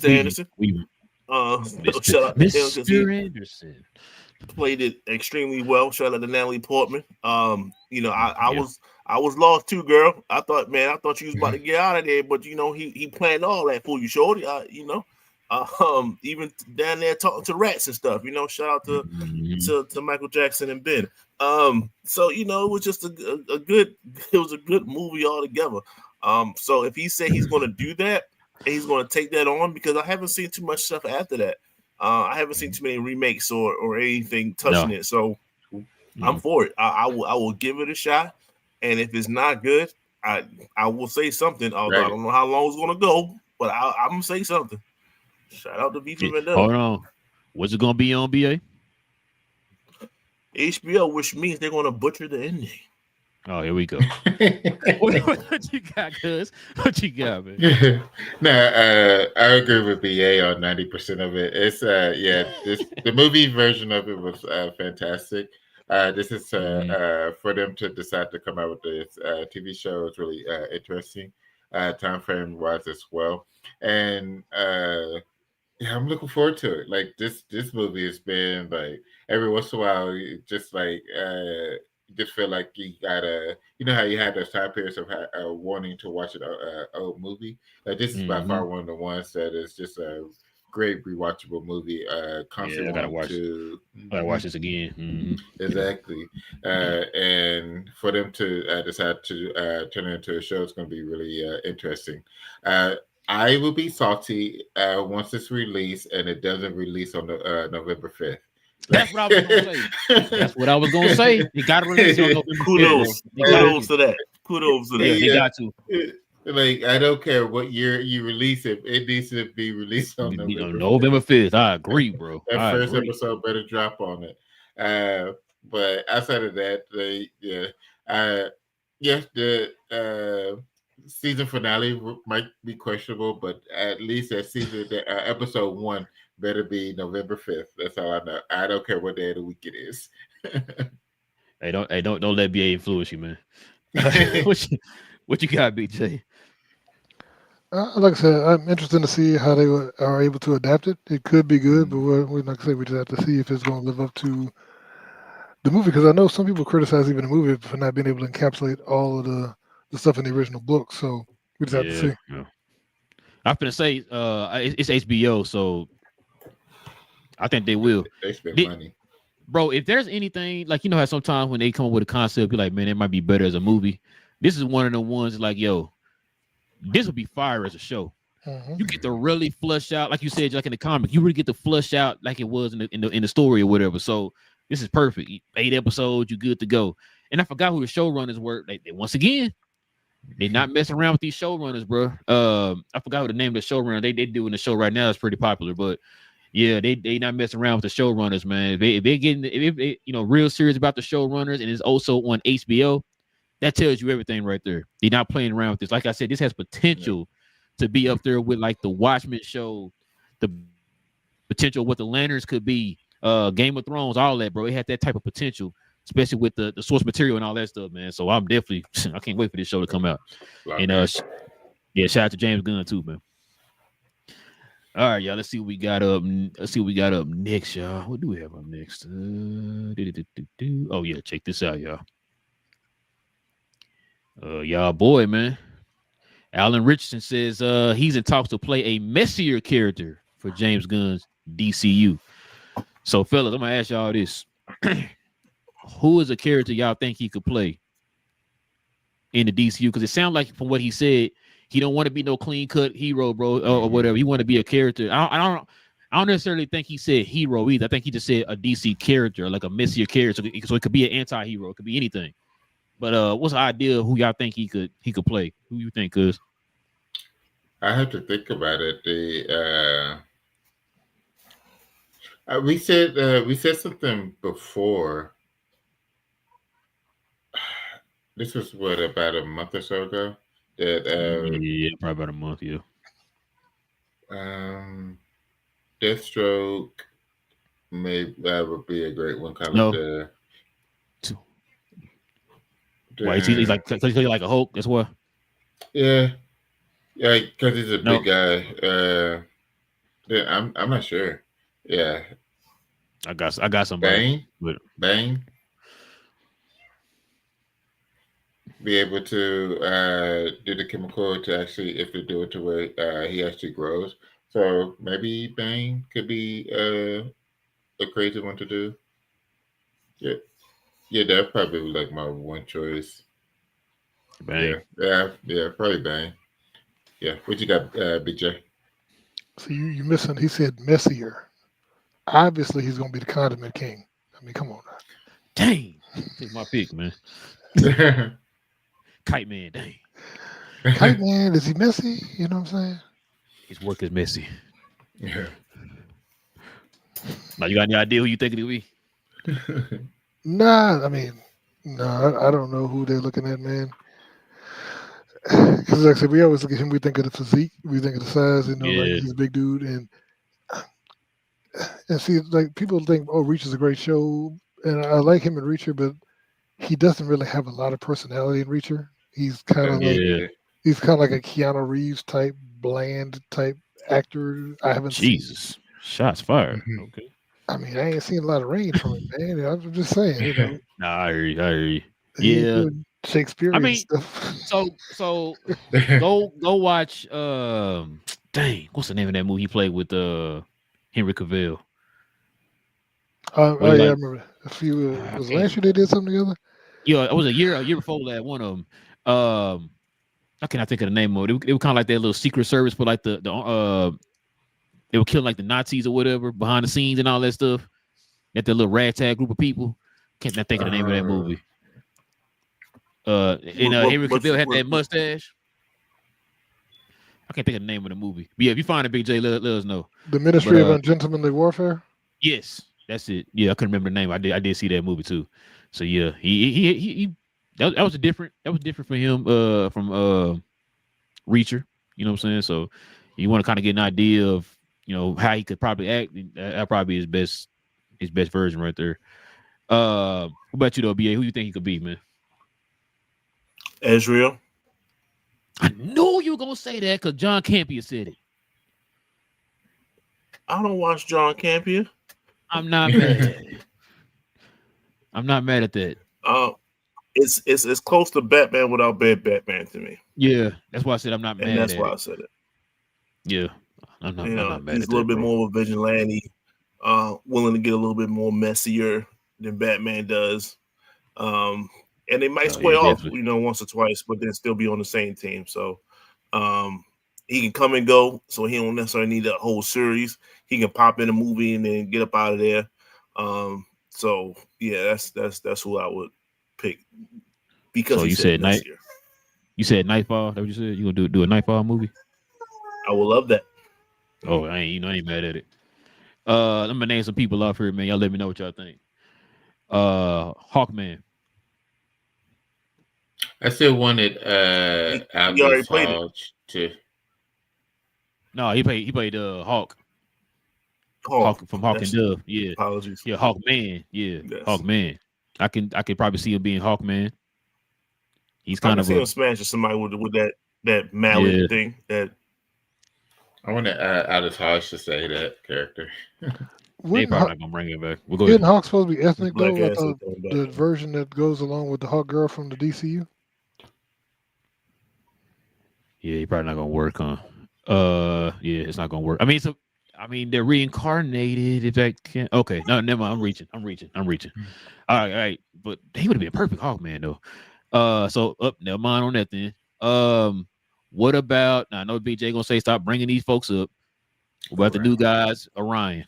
Speaker 3: Anderson. Shout out to
Speaker 1: Mr. Anderson.
Speaker 3: Played it extremely well. Shout out to Natalie Portman. You know, I was lost too, girl. I thought you was about to get out of there, but you know, he planned all that for you, shorty. You know, even down there talking to rats and stuff. You know, shout out to Michael Jackson and Ben. So you know, it was just a good movie altogether. So if he said he's going to do that and he's going to take that on, because I haven't seen too much stuff after that. I haven't seen too many remakes or anything touching it. So I'm for it. I will give it a shot, and if it's not good, I will say something. Although I don't know how long it's going to go, but I'm gonna say something. Shout out to V for Vendetta.
Speaker 1: Hold on, what's it gonna be on, BA?
Speaker 3: HBO, which means they're gonna butcher the ending.
Speaker 1: Oh, here we go. What you got, cuz? What you got, man?
Speaker 2: I agree with BA on 90% of it. It's the movie version of it was fantastic. This is for them to decide to come out with this TV show is really interesting, time frame wise as well. And I'm looking forward to it. Like this movie has been like every once in a while, just like just feel like you gotta, you know how you had those time periods of wanting to watch an old movie. Like this is by far one of the ones that is just a great rewatchable movie. Constantly
Speaker 1: I gotta watch this again.
Speaker 2: Exactly. And for them to decide to turn it into a show, it's going to be really interesting. I will be salty once it's released and it doesn't release on the November 5th.
Speaker 1: That's what I was gonna say. That's what I was gonna say. They got to release on November 5th.
Speaker 3: Kudos to that. Kudos to that.
Speaker 1: They got to.
Speaker 2: Like, I don't care what year you release it. It needs to be released on
Speaker 1: November 5th. I agree, bro.
Speaker 2: That first episode better drop on it. But outside of that, the season finale might be questionable, but at least that season, episode 1 better be November 5th. That's all I know. I don't care what day of the week it is.
Speaker 1: Hey, don't let BA influence you, man. What you got, BJ?
Speaker 4: Like I said, I'm interested to see how they are able to adapt it. It could be good, but we're not going to say. We just have to see if it's going to live up to the movie, because I know some people criticize even the movie for not being able to encapsulate all of the stuff in the original book. So we just have to see.
Speaker 1: Yeah. I'm going to say it's HBO, so I think they will.
Speaker 2: They spend money.
Speaker 1: Bro, if there's anything, like, you know how sometimes when they come up with a concept, you're like, man, it might be better as a movie. This is one of the ones like, yo, this would be fire as a show. You get to really flush out, like you said, like in the comic, you really get to flush out like it was in the story or whatever. So this is perfect. 8 episodes, you're good to go. And I forgot who the showrunners were. They once again, they're not messing around with these showrunners, bro. I forgot what the name of the showrunner they doing the show right now is pretty popular, but yeah, they not messing around with the showrunners, man. If they're getting real serious about the showrunners, and it's also on HBO, that tells you everything right there. They're not playing around with this. Like I said, this has potential to be up there with like the Watchmen show, the potential what the Lanterns could be, Game of Thrones, all that, bro. It had that type of potential, especially with the source material and all that stuff, man. So I'm definitely, I can't wait for this show to come out. And shout out to James Gunn too, man. All right, y'all. Let's see what we got up. Next, y'all. What do we have up next? Oh yeah, check this out, y'all. Y'all boy, man. Alan Richardson says he's in talks to play a messier character for James Gunn's DCU. So, fellas, I'm gonna ask y'all this: who is a character y'all think he could play in the DCU? Because it sounds like from what he said, he don't want to be no clean cut hero, bro, or whatever. He want to be a character. I don't necessarily think he said hero either. I think he just said a DC character, like a messier character. So it could be an anti-hero. It could be anything. But what's the idea of who y'all think he could play? Who you think, cuz?
Speaker 2: I have to think about it. We said something before. This was about a month or so ago.
Speaker 1: Yeah, probably about a month. Yeah.
Speaker 2: Deathstroke would be a great one.
Speaker 1: Why he's like a Hulk? That's why.
Speaker 2: Yeah, because he's a big guy. I'm not sure. Yeah,
Speaker 1: I got somebody.
Speaker 2: Bane. be able to do the chemical to actually, if they do it to where he actually grows. So maybe Bane could be a crazy one to do. Yeah, yeah, that probably was like my one choice.
Speaker 1: Bang.
Speaker 2: Yeah, probably Bane. Yeah, what you got, BJ?
Speaker 4: So you missing? He said messier. Obviously, he's gonna be the condiment king. I mean, come on now.
Speaker 1: Dang. Take my pick, man. Kite Man, dang.
Speaker 4: Kite Man, is he messy? You know what I'm saying?
Speaker 1: His work is messy.
Speaker 2: Yeah.
Speaker 1: Now, you got any idea who you think it'll be?
Speaker 4: Nah, I mean, I don't know who they're looking at, man. Because like I said, we always look at him. We think of the physique. We think of the size. You know, like
Speaker 1: Yeah.
Speaker 4: he's a big dude, and see, like people think, oh, Reacher's a great show, and I like him in Reacher, but he doesn't really have a lot of personality in Reacher. He's kind of like
Speaker 1: Yeah.
Speaker 4: he's kind of like a Keanu Reeves type, bland type actor. I haven't seen.
Speaker 1: Jesus. Shots fired.
Speaker 2: Mhm.
Speaker 1: Okay.
Speaker 4: I mean, I ain't seen a lot of range from him, man. I'm just saying, you know,
Speaker 1: Nah, I hear you.
Speaker 4: he ain't
Speaker 1: Yeah.
Speaker 4: doing Shakespearean
Speaker 1: I mean,
Speaker 4: stuff.
Speaker 1: so go watch dang, what's the name of that movie he played with Henry Cavill?
Speaker 4: Oh
Speaker 1: Well,
Speaker 4: yeah, I
Speaker 1: like,
Speaker 4: remember a few. Was it last year they did something together?
Speaker 1: yeah, it was a year before that. One of them. I cannot think of the name of it. It was kind of like that little secret service, but like the they were killing like the Nazis or whatever behind the scenes and all that stuff. At the little ragtag group of people. Can't not think of the name of that movie. And Henry Cavill had that mustache. I can't think of the name of the movie. But yeah, if you find it, Big J, let us know.
Speaker 4: The Ministry of Ungentlemanly Warfare.
Speaker 1: Yes, that's it. Yeah, I couldn't remember the name. I did see that movie too. So yeah, he that was different for him from Reacher. You know what I'm saying? So you want to kind of get an idea of how he could probably act. That probably be his best version right there. What about you though, BA? Who you think he could be, man?
Speaker 3: Ezreal.
Speaker 1: I knew you were gonna say that because John Campia said it.
Speaker 3: I don't watch John Campia.
Speaker 1: I'm not mad. I'm not mad at that.
Speaker 3: It's close to Batman without bad Batman to me.
Speaker 1: Yeah, that's why I said I'm not mad.
Speaker 3: And that's why I said it.
Speaker 1: Yeah, I'm not mad.
Speaker 3: He's
Speaker 1: at
Speaker 3: a little
Speaker 1: that,
Speaker 3: bit
Speaker 1: bro.
Speaker 3: more of a vigilante, willing to get a little bit more messier than Batman does. And they might square off,
Speaker 1: definitely.
Speaker 3: once or twice, but then still be on the same team. So he can come and go, so he don't necessarily need a whole series. He can pop in a movie and then get up out of there. So yeah, that's who I would pick. Because
Speaker 1: so you said
Speaker 3: messier.
Speaker 1: You said Nightfall. That what you said? You gonna do a Nightfall movie?
Speaker 3: I would love that.
Speaker 1: Oh, I ain't mad at it. I'm gonna name some people off here, man. Y'all let me know what y'all think. Hawkman.
Speaker 2: I still wanted
Speaker 3: he already played
Speaker 2: Hodge to.
Speaker 1: No, he played Hawk. Hawk from Hawk and Dove. Yeah.
Speaker 3: Apologies.
Speaker 1: Yeah, Hawkman. Yeah,
Speaker 3: yes.
Speaker 1: Hawkman. I could probably see him being Hawkman. He's kind of
Speaker 3: him smashing somebody with that mallet thing. That
Speaker 2: I want to Aldous Hodge to say that character.
Speaker 1: They probably not gonna bring it back. We'll go
Speaker 4: Isn't
Speaker 1: ahead.
Speaker 4: Hawk supposed to be ethnic though? The version that goes along with the Hawk girl from the DCU.
Speaker 1: Yeah, he probably not gonna work, huh? Yeah, it's not gonna work. I mean, they're reincarnated. If that can, okay, no, never mind. I'm reaching. All right, but he would have been perfect Hawkman though. So up, never mind on that then. What about? Now I know BJ gonna say stop bringing these folks up. What about the new guys, Orion?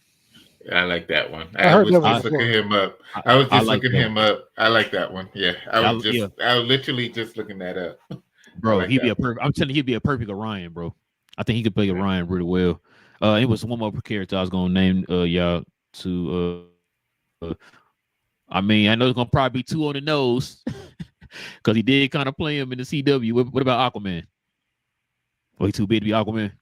Speaker 2: I like that one.
Speaker 4: I heard that
Speaker 2: was looking him up. I was just looking him up. I like that one. Yeah, I was literally just looking that up.
Speaker 1: Bro, he'd be a perfect. I'm telling you, he'd be a perfect Orion, bro. I think he could play Orion really well. It was one more character I was gonna name y'all to. I mean, I know it's gonna probably be two on the nose because he did kind of play him in the CW. What about Aquaman? Well, he too big to be Aquaman.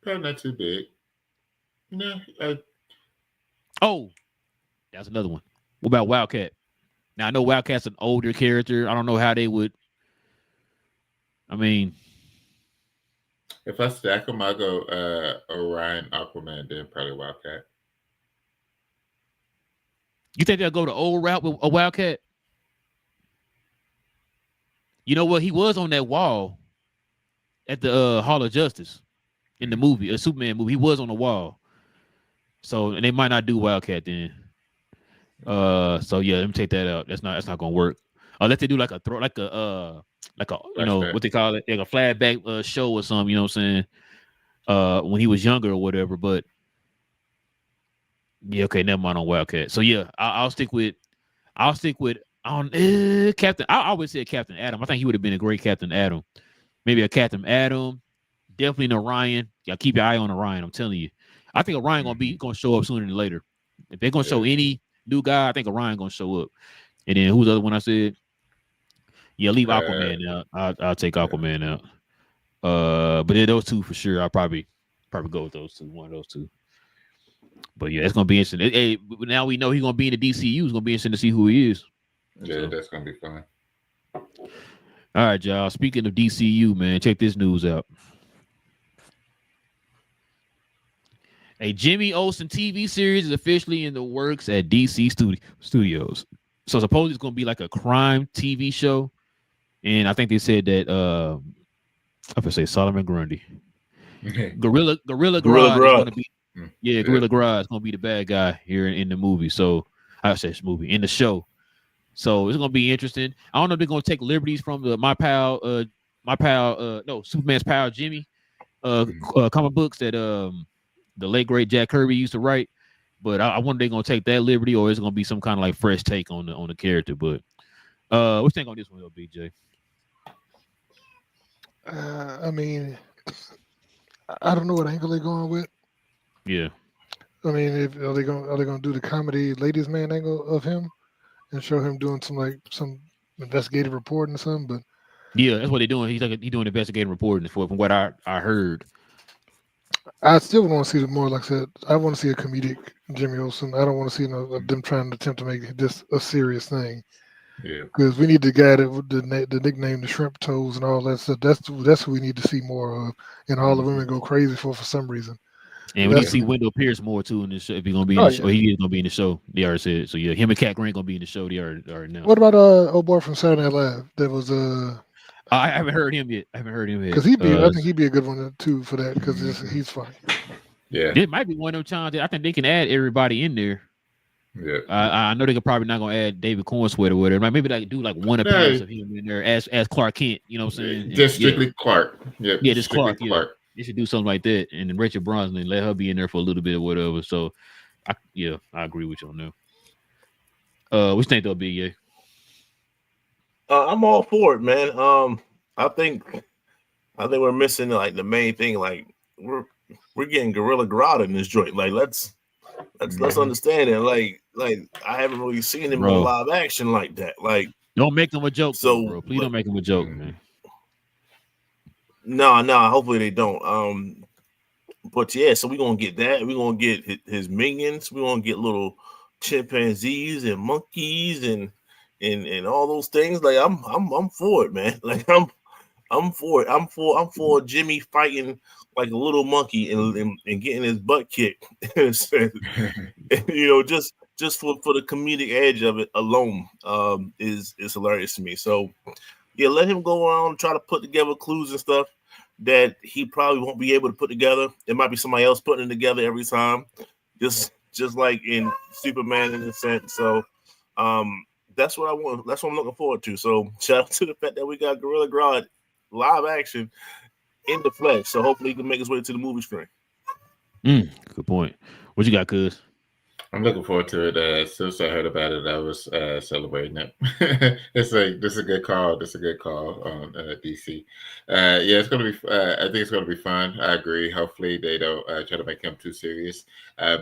Speaker 2: Probably not too big. No.
Speaker 1: Oh, that's another one. What about Wildcat? Now I know Wildcat's an older character. I don't know how they would. I mean,
Speaker 2: if I stack them, I go Orion, Aquaman, then probably Wildcat.
Speaker 1: You think they'll go the old route with a Wildcat? You know what? He was on that wall at the Hall of Justice in the movie, a Superman movie. He was on the wall. So and they might not do Wildcat then. So yeah, let me take that out. That's not gonna work. Unless they do like a you know what they call it, like a flashback show or something. You know what I'm saying? When he was younger or whatever. But yeah, okay, never mind on Wildcat. So yeah, I'll stick with Captain. I always said Captain Adam. I think he would have been a great Captain Adam. Maybe a Captain Adam. Definitely an Orion. Y'all keep your eye on Orion. I'm telling you. I think Orion gonna show up sooner than later. If they're gonna show any new guy, I think Orion gonna show up. And then who's the other one I said? Yeah, leave Aquaman out. I'll take Aquaman out. But then those two for sure. I'll probably go with those two. One of those two. But yeah, it's gonna be interesting. Hey, now we know he's gonna be in the DCU. It's gonna be interesting to see who he is.
Speaker 2: Yeah, that's gonna be fun.
Speaker 1: All right, y'all. Speaking of DCU, man, check this news out. A Jimmy Olsen TV series is officially in the works at DC Studios. So supposedly it's going to be like a crime TV show. And I think they said that, I would say Solomon Grundy. Gorilla Grodd is going to be, Gorilla Grodd is going to be the bad guy here in the movie. So I say this movie, in the show. So it's going to be interesting. I don't know if they're going to take liberties from Superman's pal Jimmy comic books that the late great Jack Kirby used to write, but I wonder they're gonna take that liberty, or it's gonna be some kind of like fresh take on the character. But what you think on this one, though, BJ?
Speaker 4: I mean, I don't know what angle they're going with.
Speaker 1: Yeah,
Speaker 4: I mean, are they gonna do the comedy ladies man angle of him and show him doing some investigative reporting or something? But
Speaker 1: yeah, that's what they're doing. He's doing investigative reporting from what I heard.
Speaker 4: I still want to see more, like I said, I want to see a comedic Jimmy Olsen. I don't want to see them trying to attempt to make this a serious thing.
Speaker 2: Yeah,
Speaker 4: because we need the guy the nickname the shrimp toes and all that stuff. That's what we need to see more of, and all the women go crazy for some reason.
Speaker 1: And we need to see Wendell Pierce more too in this show. If he's gonna be in the show, he is gonna be in the show. They already said so. Yeah, him and Cat Grant gonna be in the show. They already know.
Speaker 4: What about old boy from Saturday Night Live? That was
Speaker 1: I haven't heard him yet.
Speaker 4: Because I think he'd be a good one too for that because he's funny.
Speaker 2: Yeah,
Speaker 1: it might be one of them times that I think they can add everybody in there.
Speaker 2: Yeah,
Speaker 1: I know they could probably not gonna add David Cornsweet or whatever. Maybe they could do like one appearance of him in there as Clark Kent. You know what I'm saying?
Speaker 2: Just strictly Clark. Yeah,
Speaker 1: just Clark. Yeah, they should do something like that, and then Rachel Brosnan let her be in there for a little bit or whatever. So, I agree with you on that. What you think though, BJ?
Speaker 3: I'm all for it, man. I think we're missing like the main thing. Like we're getting Gorilla Grodd in this joint. Like let's understand it. Like I haven't really seen him in live action like that. Like
Speaker 1: don't make him a joke. So bro. Please don't make him a joke, man.
Speaker 3: No. Hopefully they don't. But yeah, so we're gonna get that. We're gonna get his minions. We're gonna get little chimpanzees and monkeys and all those things. Like I'm for it, man. Like I'm for it. I'm for Jimmy fighting like a little monkey and getting his butt kicked. Just for the comedic edge of it alone is hilarious to me. So yeah, let him go around and try to put together clues and stuff that he probably won't be able to put together. It might be somebody else putting it together every time, just like in Superman in a sense. So that's what I want. That's what I'm looking forward to. So shout out to the fact that we got Gorilla Grodd live action in the flesh. So hopefully he can make his way to the movie screen.
Speaker 1: Good point. What you got, cuz?
Speaker 2: I'm looking forward to it. As soon as I heard about it, I was celebrating it. This is a good call. This is a good call on DC. Yeah, it's gonna be. I think it's gonna be fun. I agree. Hopefully they don't try to make him too serious.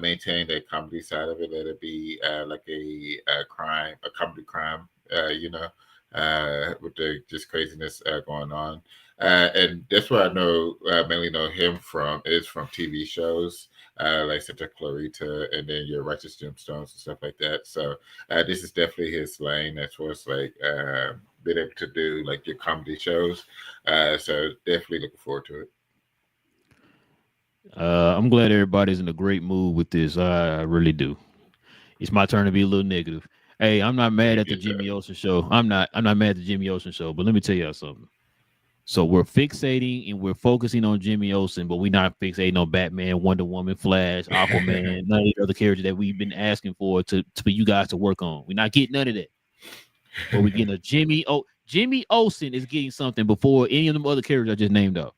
Speaker 2: Maintain the comedy side of it. Let it be like a comedy crime. With the just craziness going on. And that's what I know. Mainly know him from TV shows. Like Santa Clarita, and then your Righteous Gemstones and stuff like that. So this is definitely his lane. That's what's like been able to do like your comedy shows. So definitely looking forward to it.
Speaker 1: I'm glad everybody's in a great mood with this. I really do. It's my turn to be a little negative. Hey, I'm not mad
Speaker 2: You
Speaker 1: at the
Speaker 2: get
Speaker 1: Jimmy
Speaker 2: that.
Speaker 1: Olsen show. I'm not mad at the Jimmy Olsen show, but let me tell y'all something. So we're fixating and we're focusing on Jimmy Olsen, but we're not fixating on Batman, Wonder Woman, Flash, Aquaman, none of the other characters that we've been asking for for you guys to work on. We're not getting none of that. But we're getting a Jimmy Olsen is getting something before any of them other characters I just named off.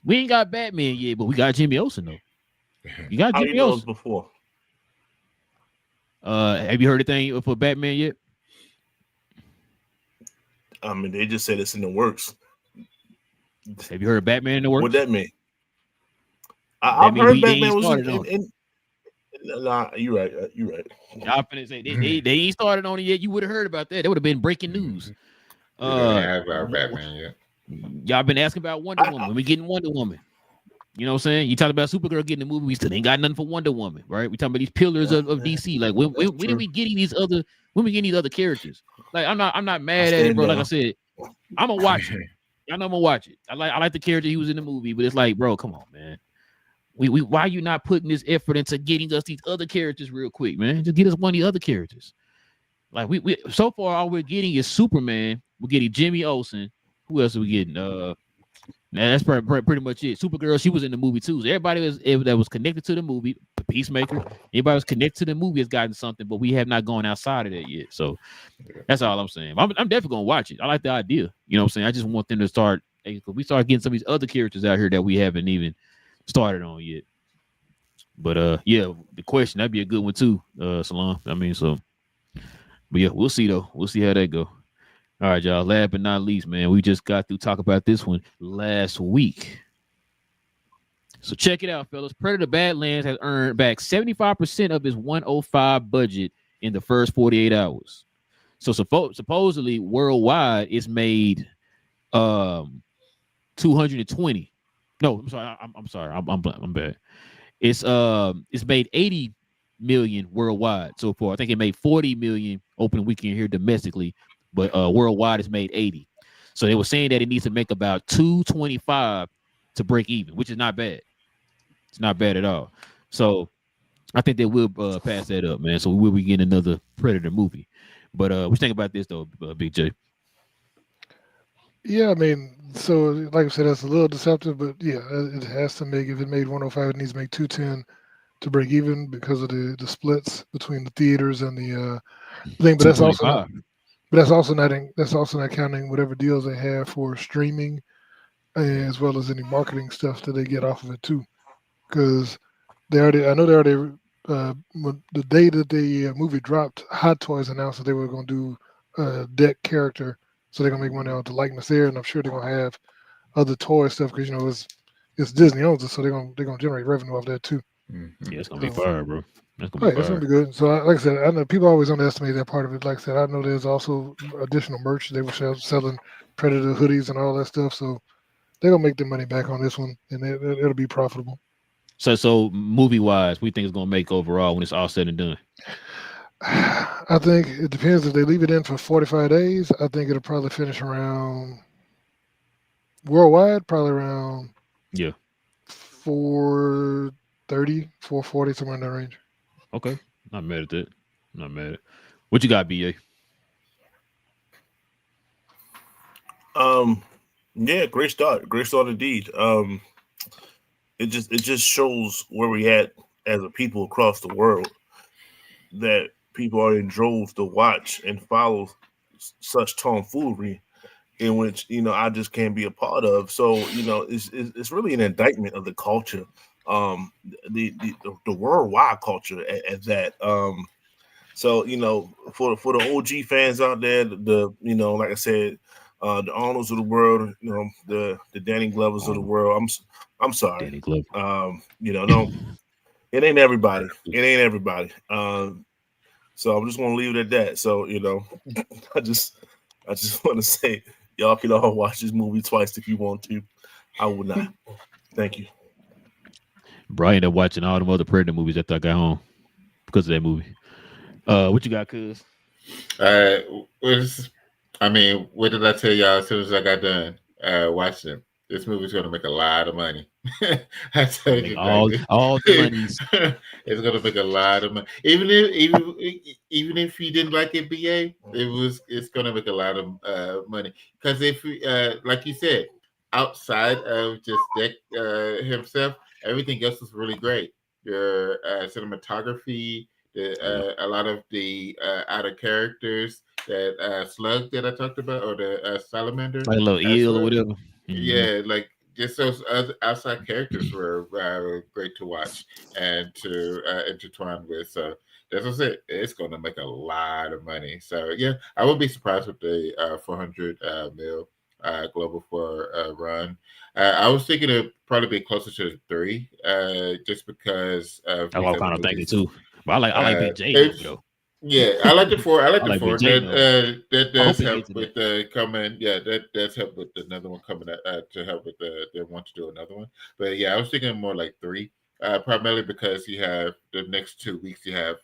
Speaker 1: We ain't got Batman yet, but we got Jimmy Olsen though. You got
Speaker 3: How you
Speaker 1: Jimmy
Speaker 3: know
Speaker 1: Olsen.
Speaker 3: before?
Speaker 1: Have you heard anything for Batman yet?
Speaker 3: I mean, they just said it's in the works.
Speaker 1: Have you heard of Batman in the works?
Speaker 3: What that mean?
Speaker 1: That
Speaker 3: I've
Speaker 1: mean
Speaker 3: heard
Speaker 1: they ain't
Speaker 3: Batman was
Speaker 1: started on.
Speaker 3: Nah, you're right. You're right.
Speaker 1: Y'all finna say they ain't started on it yet. You would have heard about that. That would have been breaking news.
Speaker 2: We don't have our Batman yet.
Speaker 1: Y'all been asking about Wonder Woman. We getting Wonder Woman. You know what I'm saying? You talk about Supergirl getting a movie. We still ain't got nothing for Wonder Woman, right? We talking about these pillars of DC. Like when are we getting these other? When we getting these other characters? Like I'm not mad at it, bro. Like I said, I'm gonna watch it. Y'all know I'm gonna watch it. I like the character he was in the movie, but it's like, bro, come on, man. We why are you not putting this effort into getting us these other characters real quick, man? Just get us one of the other characters. Like we so far all we're getting is Superman. We're getting Jimmy Olsen. Who else are we getting? That's pretty much it. Supergirl, she was in the movie too. So everybody that was connected to the movie, Peacemaker, everybody was connected to the movie has gotten something, but we have not gone outside of that yet. So that's all I'm saying. I'm definitely gonna watch it. I like the idea. You know what I'm saying? I just want them to start. We start getting some of these other characters out here that we haven't even started on yet. But yeah, the question that'd be a good one too, Salon. I mean, so but yeah, we'll see though. We'll see how that go. All right, y'all. Last but not least, man, we just got through talk about this one last week. So check it out, fellas. Predator Badlands has earned back 75% of its 105 budget in the first 48 hours. So supposedly worldwide, it's made 220. No, I'm sorry. I'm sorry. I'm bad. It's made 80 million worldwide so far. I think it made 40 million opening weekend here domestically, but worldwide it's made 80. So they were saying that it needs to make about 225 to break even, which is not bad. It's not bad at all. So I think they will pass that up, man. So we will be getting another Predator movie. But what you think about this though, Big J?
Speaker 4: Yeah, I mean, so like I said, that's a little deceptive, but yeah, it has to make. If it made 105, it needs to make 210 to break even because of the splits between the theaters and the thing. But that's also not. But that's also not counting whatever deals they have for streaming, as well as any marketing stuff that they get off of it too. Because I know they already the day that the movie dropped, Hot Toys announced that they were going to do a deck character, so they're gonna make money off the likeness there, and I'm sure they're gonna have other toy stuff because it's Disney owns it, so they're gonna generate revenue off that too.
Speaker 2: Mm-hmm.
Speaker 1: Yeah, it's gonna be fire, bro. That's gonna be fire.
Speaker 4: It's gonna be good. So, like I said, I know people always underestimate that part of it. Like I said, I know there's also additional merch. They were selling Predator hoodies and all that stuff, so they're gonna make their money back on this one, and it'll be profitable.
Speaker 1: So movie wise, we think it's gonna make overall when it's all said and done.
Speaker 4: I think it depends if they leave it in for 45 days. I think it'll probably finish around worldwide, probably around 430, 440, somewhere in that range.
Speaker 1: Okay, not mad at that. Not mad at it. What you got, BA?
Speaker 3: Yeah, great start indeed. It just shows where we at as a people across the world, that people are in droves to watch and follow such tomfoolery, in which I just can't be a part of. So it's really an indictment of the culture, the worldwide culture at that. So for the OG fans out there, like I said, the Arnolds of the world, the Danny Glovers of the world. I'm sorry.
Speaker 1: Danny Glover.
Speaker 3: No, it ain't everybody. It ain't everybody. So I'm just gonna leave it at that. So I just want to say, y'all can all watch this movie twice if you want to. I would not. Thank you.
Speaker 1: Brian ended up watching all them other Predator movies after I got home because of that movie. What you got, cuz?
Speaker 2: What did I tell y'all as soon as I got done watching? this movie's going to make a lot of money. I tell
Speaker 1: Make
Speaker 2: you,
Speaker 1: all the monies.
Speaker 2: it's going to make a lot of money. Even if you didn't like it, BA, it's going to make a lot of money because if like you said, outside of just Dick himself, everything else was really great. Your cinematography, a lot of the outer characters, that slug that I talked about, or the salamander,
Speaker 1: Like a little eel or whatever.
Speaker 2: yeah, like just those other outside characters were great to watch and to intertwine with. So that's what I said. It's going to make a lot of money. So yeah, I would be surprised with the 400 mil global for run. I was thinking it'd probably be closer to 3, just because of
Speaker 1: That's what
Speaker 2: these
Speaker 1: I'm
Speaker 2: other
Speaker 1: kind of thinking
Speaker 2: movies.
Speaker 1: too. But I like Big J
Speaker 2: It's
Speaker 1: though.
Speaker 2: Yeah, I like the 4. I like
Speaker 1: I
Speaker 2: the
Speaker 1: like Big
Speaker 2: 4.
Speaker 1: J though.
Speaker 2: That
Speaker 1: I hope
Speaker 2: does
Speaker 1: it
Speaker 2: help
Speaker 1: gets to
Speaker 2: with
Speaker 1: that.
Speaker 2: the coming. Yeah, that does help with another one coming to help with they want to do another one. But yeah, I was thinking more like 3, primarily because you have the next 2 weeks. You have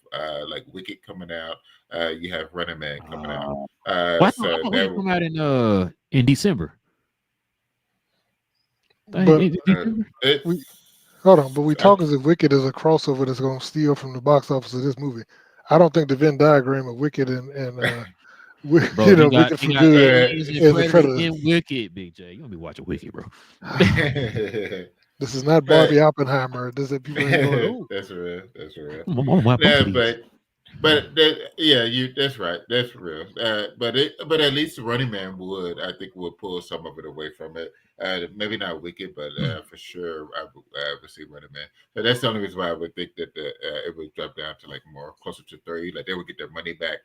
Speaker 2: like Wicked coming out. You have Running Man coming out.
Speaker 1: Well, I
Speaker 2: So
Speaker 1: thought
Speaker 2: that
Speaker 1: Wicked come out in December.
Speaker 4: But
Speaker 1: December?
Speaker 4: we
Speaker 2: it's
Speaker 4: hold on, but we
Speaker 2: I,
Speaker 4: talk as if Wicked is a crossover that's going to steal from the box office of this movie. I don't think the Venn diagram of Wicked and
Speaker 1: Bro, you got
Speaker 4: Wicked for
Speaker 1: you got
Speaker 4: Good
Speaker 1: aliens and
Speaker 4: is a
Speaker 1: predators
Speaker 4: Predator.
Speaker 1: in Wicked, Big J. You gonna be watching Wicked, bro.
Speaker 4: This is not
Speaker 2: but
Speaker 4: Barbie Oppenheimer. This is people ain't going. Oh,
Speaker 2: that's real. That's real.
Speaker 1: I'm gonna watch both
Speaker 2: Yeah,
Speaker 1: of these.
Speaker 2: but that's right. That's real. But at least Running Man would pull some of it away from it. Maybe not Wicked, but for sure I would see Running Man. But that's the only reason why I would think that it would drop down to like more closer to 3. Like they would get their money back,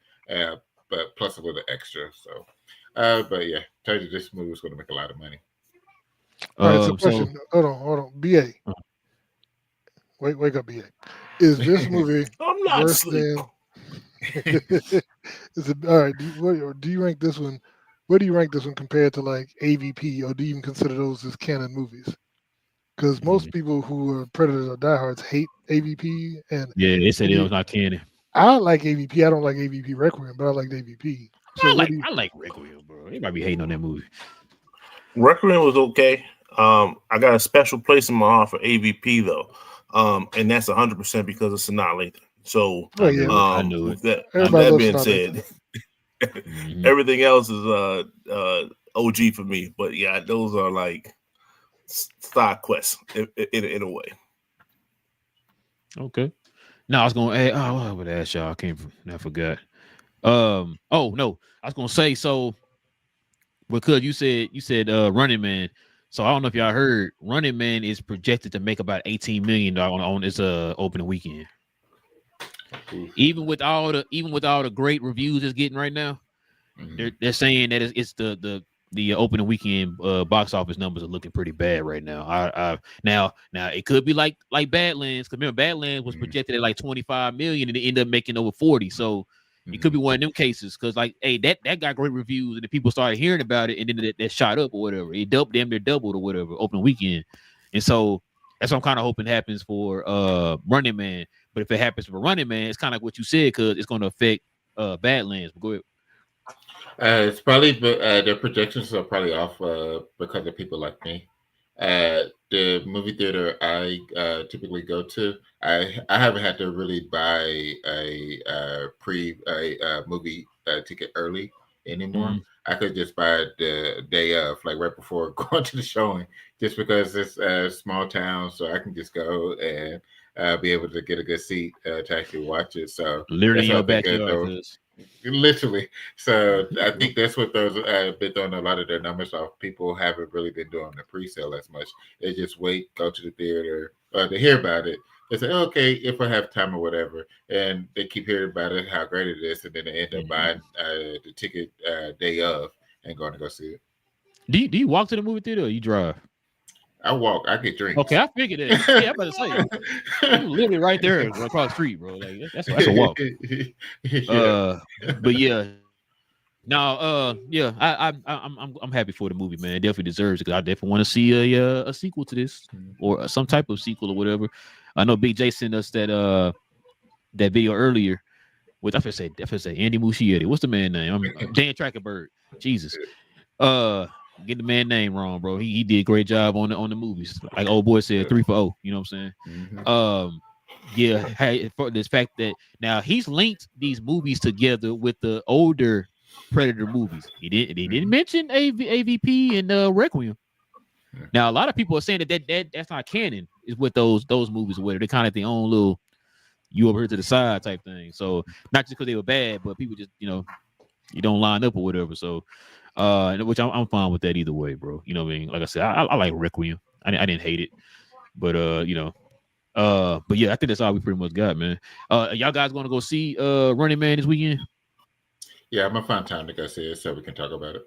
Speaker 2: but plus a little extra. So, but yeah, tell you this movie is going to make a lot of money.
Speaker 4: all right. So,
Speaker 1: So
Speaker 4: question. Hold on. BA, wake up, BA. Is this movie
Speaker 3: I'm not
Speaker 4: worse
Speaker 3: asleep.
Speaker 4: than? Is it all right? Do you rank this one? Where do you rank this one compared to like AVP, or do you even consider those as canon movies? Because most people who are Predators or diehards hate AVP, and
Speaker 1: yeah, they said it
Speaker 4: maybe
Speaker 1: was not canon.
Speaker 4: I like AVP. I don't like AVP Requiem, but I like AVP. So what do you?
Speaker 1: I like Requiem, bro. They might be hating on that movie.
Speaker 3: Requiem was okay. I got a special place in my heart for AVP though, and that's 100% because of Sanaa Lathan. So,
Speaker 4: Well, yeah,
Speaker 1: I knew it.
Speaker 3: with that,
Speaker 4: everybody loves
Speaker 3: being
Speaker 4: Sanaa
Speaker 3: said, everything else is OG for me. But yeah, those are like side quests in a way.
Speaker 1: Okay. Now I was gonna add. Oh, I would ask y'all. I forgot. Oh no, I was gonna say so. Because you said Running Man. So I don't know if y'all heard. Running Man is projected to make about $18 million on its opening weekend. Even with all the great reviews it's getting right now, they're saying that it's the opening weekend box office numbers are looking pretty bad right now. Now it could be like Badlands, because remember Badlands was projected at like 25 million and it ended up making over 40. So it could be one of them cases, because like, hey, that got great reviews and the people started hearing about it and then that shot up or whatever. It damn near doubled or whatever opening weekend, and so that's what I'm kind of hoping happens for Running Man. But if it happens for Running Man, it's kind of like what you said, because it's going to affect Badlands. But go ahead.
Speaker 2: It's probably their projections are probably off because of people like me. The movie theater I typically go to, I haven't had to really buy a movie ticket early anymore. I could just buy it the day of, like right before going to the showing, just because it's a small town, so I can just go and be able to get a good seat to actually watch it. So
Speaker 1: Literally
Speaker 2: that's
Speaker 1: in
Speaker 2: what
Speaker 1: your
Speaker 2: I think
Speaker 1: backyard,
Speaker 2: though. Literally. So I think that's what those been throwing a lot of their numbers off. People haven't really been doing the pre-sale as much. They just wait, go to the theater, they hear about it. They say, okay, if I have time or whatever, and they keep hearing about it, how great it is, and then they end up buying the ticket day of and going to go see it.
Speaker 1: Do you walk to the movie theater or you drive?
Speaker 2: I walk. I get drinks.
Speaker 1: Okay, I figured that. Yeah, I'm about to say you literally right there across the street, bro. Like that's a walk.
Speaker 2: Yeah.
Speaker 1: But yeah. Now, yeah, I'm happy for the movie, man. It definitely deserves it, because I definitely want to see a sequel to this, or some type of sequel or whatever. I know Big J sent us that video earlier with I say Andy Muschietti. What's the man name? I'm Dan Trachtenberg. Jesus. get the man name wrong, bro. He did a great job on the movies. Like old boy said, 3 for 0. You know what I'm saying?
Speaker 2: Mm-hmm.
Speaker 1: Yeah. Hey, for this fact that now he's linked these movies together with the older Predator movies. He didn't mention AVP and Requiem. Now a lot of people are saying that's not canon. Is with those movies where they're kind of their own little you over here to the side type thing. So not just because they were bad, but people just you don't line up or whatever. So which I'm fine with that either way, bro. You know what I mean? Like I said, I like Requiem. I didn't hate it, but but yeah, I think that's all we pretty much got, man. Y'all guys gonna go see Running Man this weekend?
Speaker 2: Yeah, I'm gonna find time to go see it so we can talk about it.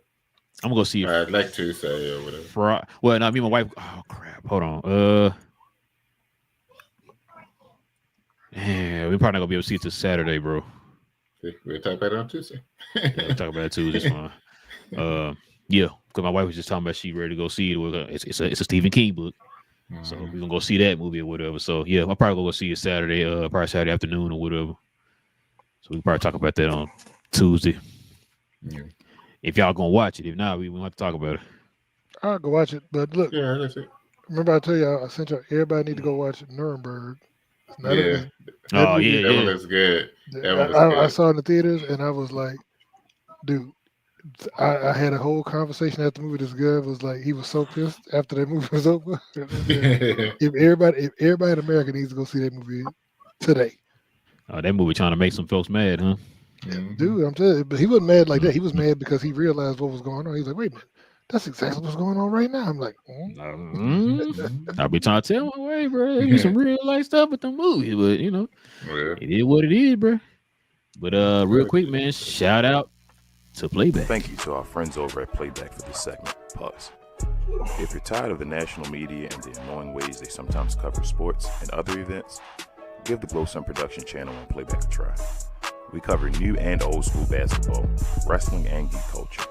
Speaker 1: I'm gonna go see it.
Speaker 2: Like Tuesday or whatever.
Speaker 1: Well, no, me and my wife. Oh crap! Hold on. Yeah, we're probably not gonna be able to see it till Saturday, bro.
Speaker 2: We'll talk about it on Tuesday.
Speaker 1: Yeah, we'll talk about it too. That's fine. Yeah, because my wife was just talking about she ready to go see it. It's a Stephen King book, so we're gonna go see that movie or whatever. So yeah, I'll probably go see it Saturday, probably Saturday afternoon or whatever. So we probably talk about that on Tuesday.
Speaker 2: Yeah.
Speaker 1: If y'all gonna watch it, if not, we won't have to talk about it.
Speaker 4: I'll go watch it. But look,
Speaker 2: Yeah, that's it.
Speaker 4: Remember I tell you I sent you everybody need to go watch Nuremberg.
Speaker 2: Yeah.
Speaker 1: Oh yeah,
Speaker 2: that one looks good.
Speaker 4: I saw it in the theaters and I was like, dude. I had a whole conversation after the movie. This guy was like, he was so pissed after that movie was over. if everybody in America needs to go see that movie today.
Speaker 1: Oh, that movie trying to make some folks mad, huh?
Speaker 2: Mm-hmm.
Speaker 4: Dude, I'm telling you, but he wasn't mad like that. He was mad because he realized what was going on. He's like, wait a minute, that's exactly what's going on right now. I'm like,
Speaker 1: I'll be trying to tell my way, bro. There be some real life stuff with the movie, but it is what it is, bro. But real quick, man, shout out to Playback.
Speaker 5: Thank you to our friends over at Playback for this segment. Pause. If you're tired of the national media and the annoying ways they sometimes cover sports and other events, give the Glow Sun Production channel on Playback a try. We cover new and old school basketball, wrestling, and geek culture.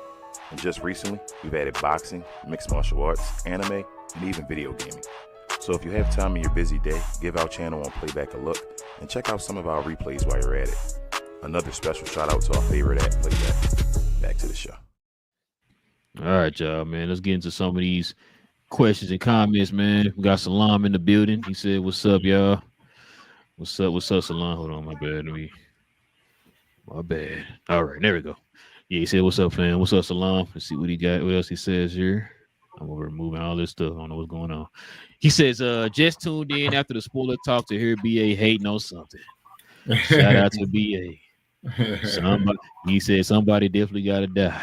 Speaker 5: And just recently, we've added boxing, mixed martial arts, anime, and even video gaming. So if you have time in your busy day, give our channel on Playback a look and check out some of our replays while you're at it. Another special shout out to our favorite at Playback. Back to the show.
Speaker 1: All right, y'all, man. Let's get into some of these questions and comments, man. We got Salam in the building. He said, "What's up, y'all? What's up, Salam? Hold on, my bad. My bad. All right, there we go. Yeah, he said, "What's up, fam? What's up, Salam?" Let's see what he got. What else he says here. I'm over removing all this stuff. I don't know what's going on. He says, just tuned in after the spoiler talk to hear BA hating on something. Shout out to BA. He said somebody definitely gotta die.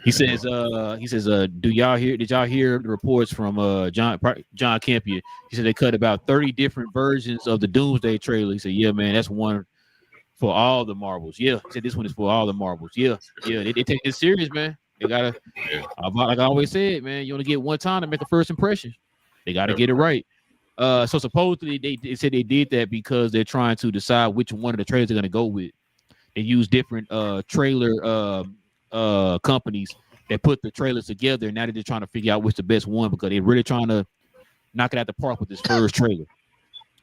Speaker 1: He says, did y'all hear the reports from John Campia? He said they cut about 30 different versions of the Doomsday trailer. He said, yeah, man, that's one for all the Marvels. Yeah, he said this one is for all the Marvels. Yeah, they take this serious, man. They gotta, like I always said, man, you only get one time to make a first impression. They gotta get it right. So supposedly they said they did that because they're trying to decide which one of the trailers they're gonna go with. They use different trailer companies that put the trailers together, and now they're just trying to figure out which the best one because they're really trying to knock it out the park with this first trailer.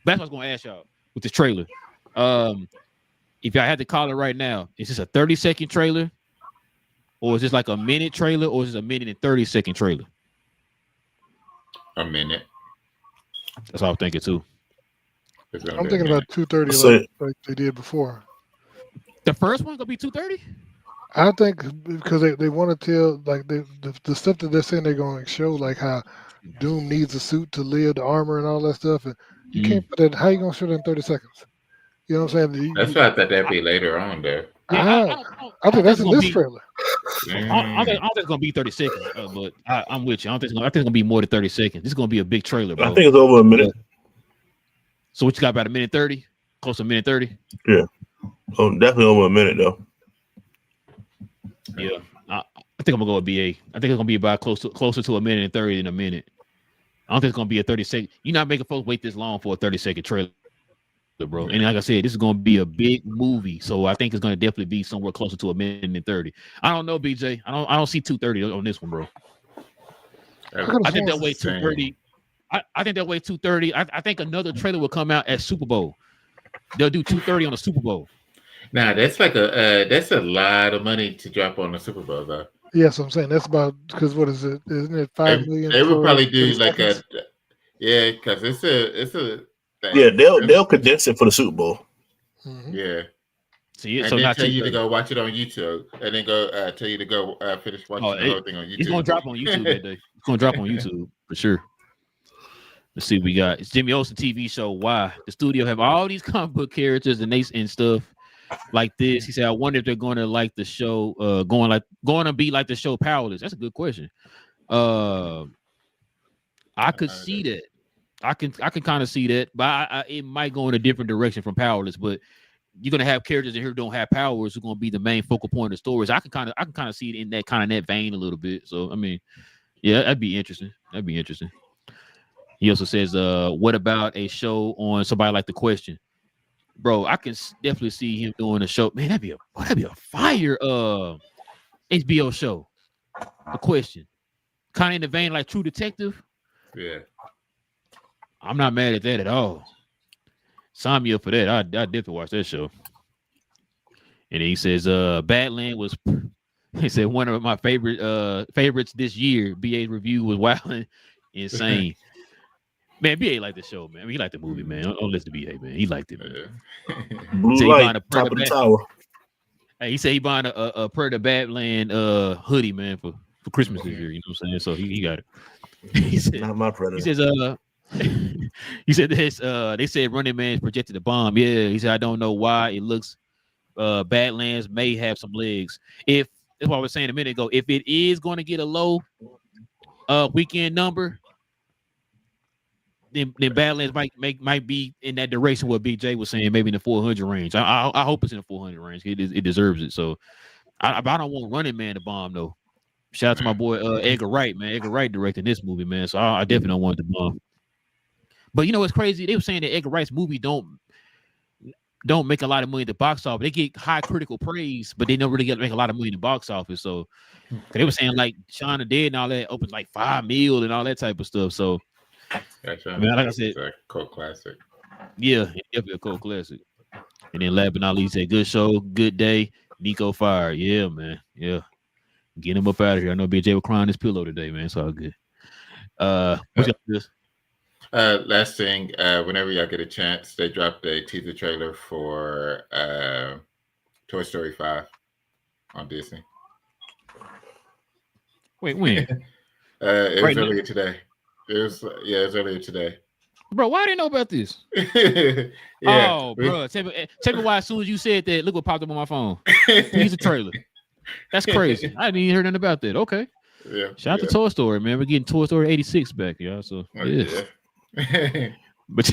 Speaker 1: That's what I was gonna ask y'all with this trailer. If y'all had to call it right now, is this a 30-second trailer, or is this like a minute trailer, or is this a minute and 30-second trailer?
Speaker 2: A minute.
Speaker 1: That's all I'm thinking too.
Speaker 4: I'm thinking about 2:30 like they did before.
Speaker 1: The first one's gonna be 2:30.
Speaker 4: I think because they want to tell like the stuff that they're saying they're going to show like how Doom needs a suit to live, the armor and all that stuff, and you can't put that. How you gonna show that in 30 seconds? You know what I'm saying?
Speaker 2: That's why I thought that'd be later on there.
Speaker 4: I think that's in this trailer.
Speaker 1: I don't think it's gonna be 30 seconds, but I'm with you. I think it's gonna be more than 30 seconds. This is gonna be a big trailer, bro.
Speaker 3: I think it's over a minute.
Speaker 1: So what you got, about a minute 30? Close to a minute 30?
Speaker 3: Yeah. Oh, definitely over a minute though.
Speaker 1: Yeah, I think I'm gonna go with BA. I think it's gonna be about closer to a minute and 30 than a minute. I don't think it's gonna be a 30-second. You're not making folks wait this long for a 30-second trailer, bro. And like I said, this is gonna be a big movie, so I think it's gonna definitely be somewhere closer to a minute and 30. I don't know, BJ. I don't see 2:30 on this one, bro. I think they'll wait 2:30. I think they'll wait 2:30. I think another trailer will come out at Super Bowl. They'll do 2:30 on the Super Bowl.
Speaker 2: Now that's like that's a lot of money to drop on the Super Bowl, though.
Speaker 4: Yes, I'm saying that's about because what is it? Isn't it 5 million?
Speaker 2: They would
Speaker 4: for
Speaker 2: probably do
Speaker 4: 30
Speaker 2: like
Speaker 4: seconds?
Speaker 2: because it's a thing.
Speaker 3: Yeah, they'll condense it for the Super Bowl.
Speaker 4: Mhm.
Speaker 2: Yeah.
Speaker 1: See,
Speaker 2: And
Speaker 1: so
Speaker 2: then
Speaker 1: not
Speaker 2: tell you to
Speaker 1: 2:30.
Speaker 2: go watch it on YouTube, and then go tell you to go finish watching the whole thing on YouTube.
Speaker 1: It's gonna drop on YouTube that day. It's gonna drop on YouTube for sure. Let's see what we got. It's Jimmy Olsen TV show. Why the studio have all these comic book characters and stuff like this? He said, I wonder if they're going to like the show, going to be like the show Powerless. That's a good question. I could see that. I can kind of see that, but it might go in a different direction from Powerless. But you're gonna have characters in here who don't have powers who are gonna be the main focal point of the stories. I can kind of see it in that vein a little bit. So I mean, yeah, that'd be interesting. He also says, what about a show on somebody like The Question? Bro, I can definitely see him doing a show. Man, that'd be a fire HBO show. The Question. Kind of in the vein like True Detective.
Speaker 2: Yeah.
Speaker 1: I'm not mad at that at all. Sign me up for that. I definitely watch that show. And he says, Badland was he said one of my favorites this year. BA's review was wild and insane. Man, BA liked the show, man. I mean, he liked the movie, man. Don't listen to BA, man. He liked it, man.
Speaker 3: Blue light, top of the tower.
Speaker 1: Hey, he said he buying a Predator Badland hoodie, man, for Christmas this year. You know what I'm saying? So he got it. He said,
Speaker 3: not my Predator.
Speaker 1: He says, he said this. They said Running Man's projected to bomb. Yeah, he said I don't know why it looks. Badlands may have some legs. If that's what I was saying a minute ago. If it is going to get a low weekend number, then Badlands might be in that direction. What BJ was saying, maybe in the 400 range. I hope it's in the 400 range. It deserves it. So I don't want Running Man to bomb though. Shout out to my boy Edgar Wright, man. Edgar Wright directing this movie, man. So I definitely don't want it to bomb. But you know what's crazy? They were saying that Edgar Wright's movie don't make a lot of money at the box office. They get high critical praise, but they don't really make a lot of money in the box office. So they were saying like Shaun of the Dead and all that opens like 5 million and all that type of stuff. So
Speaker 2: Gotcha.
Speaker 1: Man, like I said,
Speaker 2: it's a cult classic.
Speaker 1: Yeah, definitely a cult classic. And then last but not least, said good show, good day. Nico Fire. Yeah, man. Yeah. Get him up out of here. I know BJ was crying his pillow today, man. It's all good. What's up this?
Speaker 2: Last thing, whenever y'all get a chance, they dropped a teaser trailer for Toy Story 5 on Disney.
Speaker 1: Wait, when?
Speaker 2: It was earlier today. It was earlier today.
Speaker 1: Bro, why didn't I know about this?
Speaker 2: Yeah.
Speaker 1: Oh, bro. Tell me why as soon as you said that, look what popped up on my phone. Teaser trailer. That's crazy. I didn't even hear nothing about that. Okay.
Speaker 2: Yeah.
Speaker 1: Shout out to Toy Story, man. We're getting Toy Story 86 back, y'all. So
Speaker 2: Yeah.
Speaker 1: But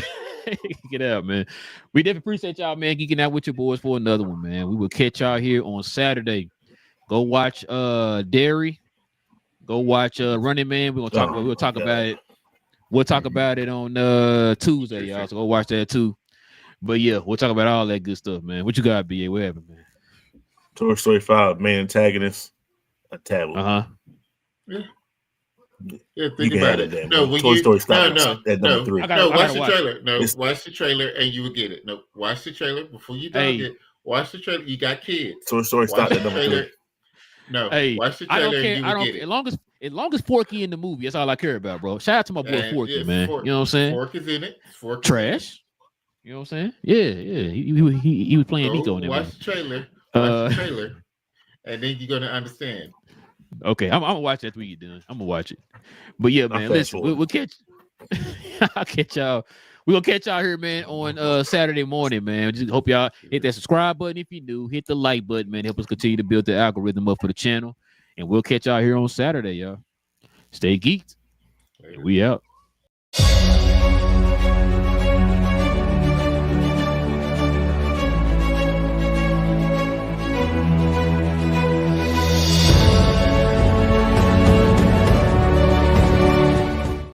Speaker 1: get out, man. We definitely appreciate y'all, man, geeking out with your boys for another one, man. We will catch y'all here on Saturday. Go watch Dairy. Go watch Running Man. We'll talk about it. We'll talk about it on Tuesday, y'all. So go watch that too. But yeah, we'll talk about all that good stuff, man. What you got, BA? What happened, man?
Speaker 3: Toy Story 5, main antagonist, a tablet.
Speaker 2: Yeah, think about it. No, when
Speaker 3: Toy Story
Speaker 2: at
Speaker 3: number 3.
Speaker 2: Watch the trailer. Watch the trailer and you will get it. No, watch the trailer before you dog it. Watch the trailer. You got kids.
Speaker 3: Toy Story stopped at number 3.
Speaker 2: No, watch the trailer.
Speaker 1: I don't care.
Speaker 2: And you will get it.
Speaker 1: As long as Forky in the movie, that's all I care about, bro. Shout out to my boy Forky, man. You know what I'm saying?
Speaker 2: Fork is in it.
Speaker 1: Trash. You know what I'm saying? Yeah. He was playing Nico in there.
Speaker 2: Watch the trailer. Watch the trailer, and then you're gonna understand.
Speaker 1: Okay, I'm gonna watch that after we get done. I'm gonna watch it. But yeah, man, listen, we'll catch. I'll catch y'all. We're gonna catch y'all here, man, on Saturday morning, man. Just hope y'all hit that subscribe button if you're new. Hit the like button, man. Help us continue to build the algorithm up for the channel. And we'll catch y'all here on Saturday, y'all. Stay geeked.
Speaker 2: Later.
Speaker 1: We out.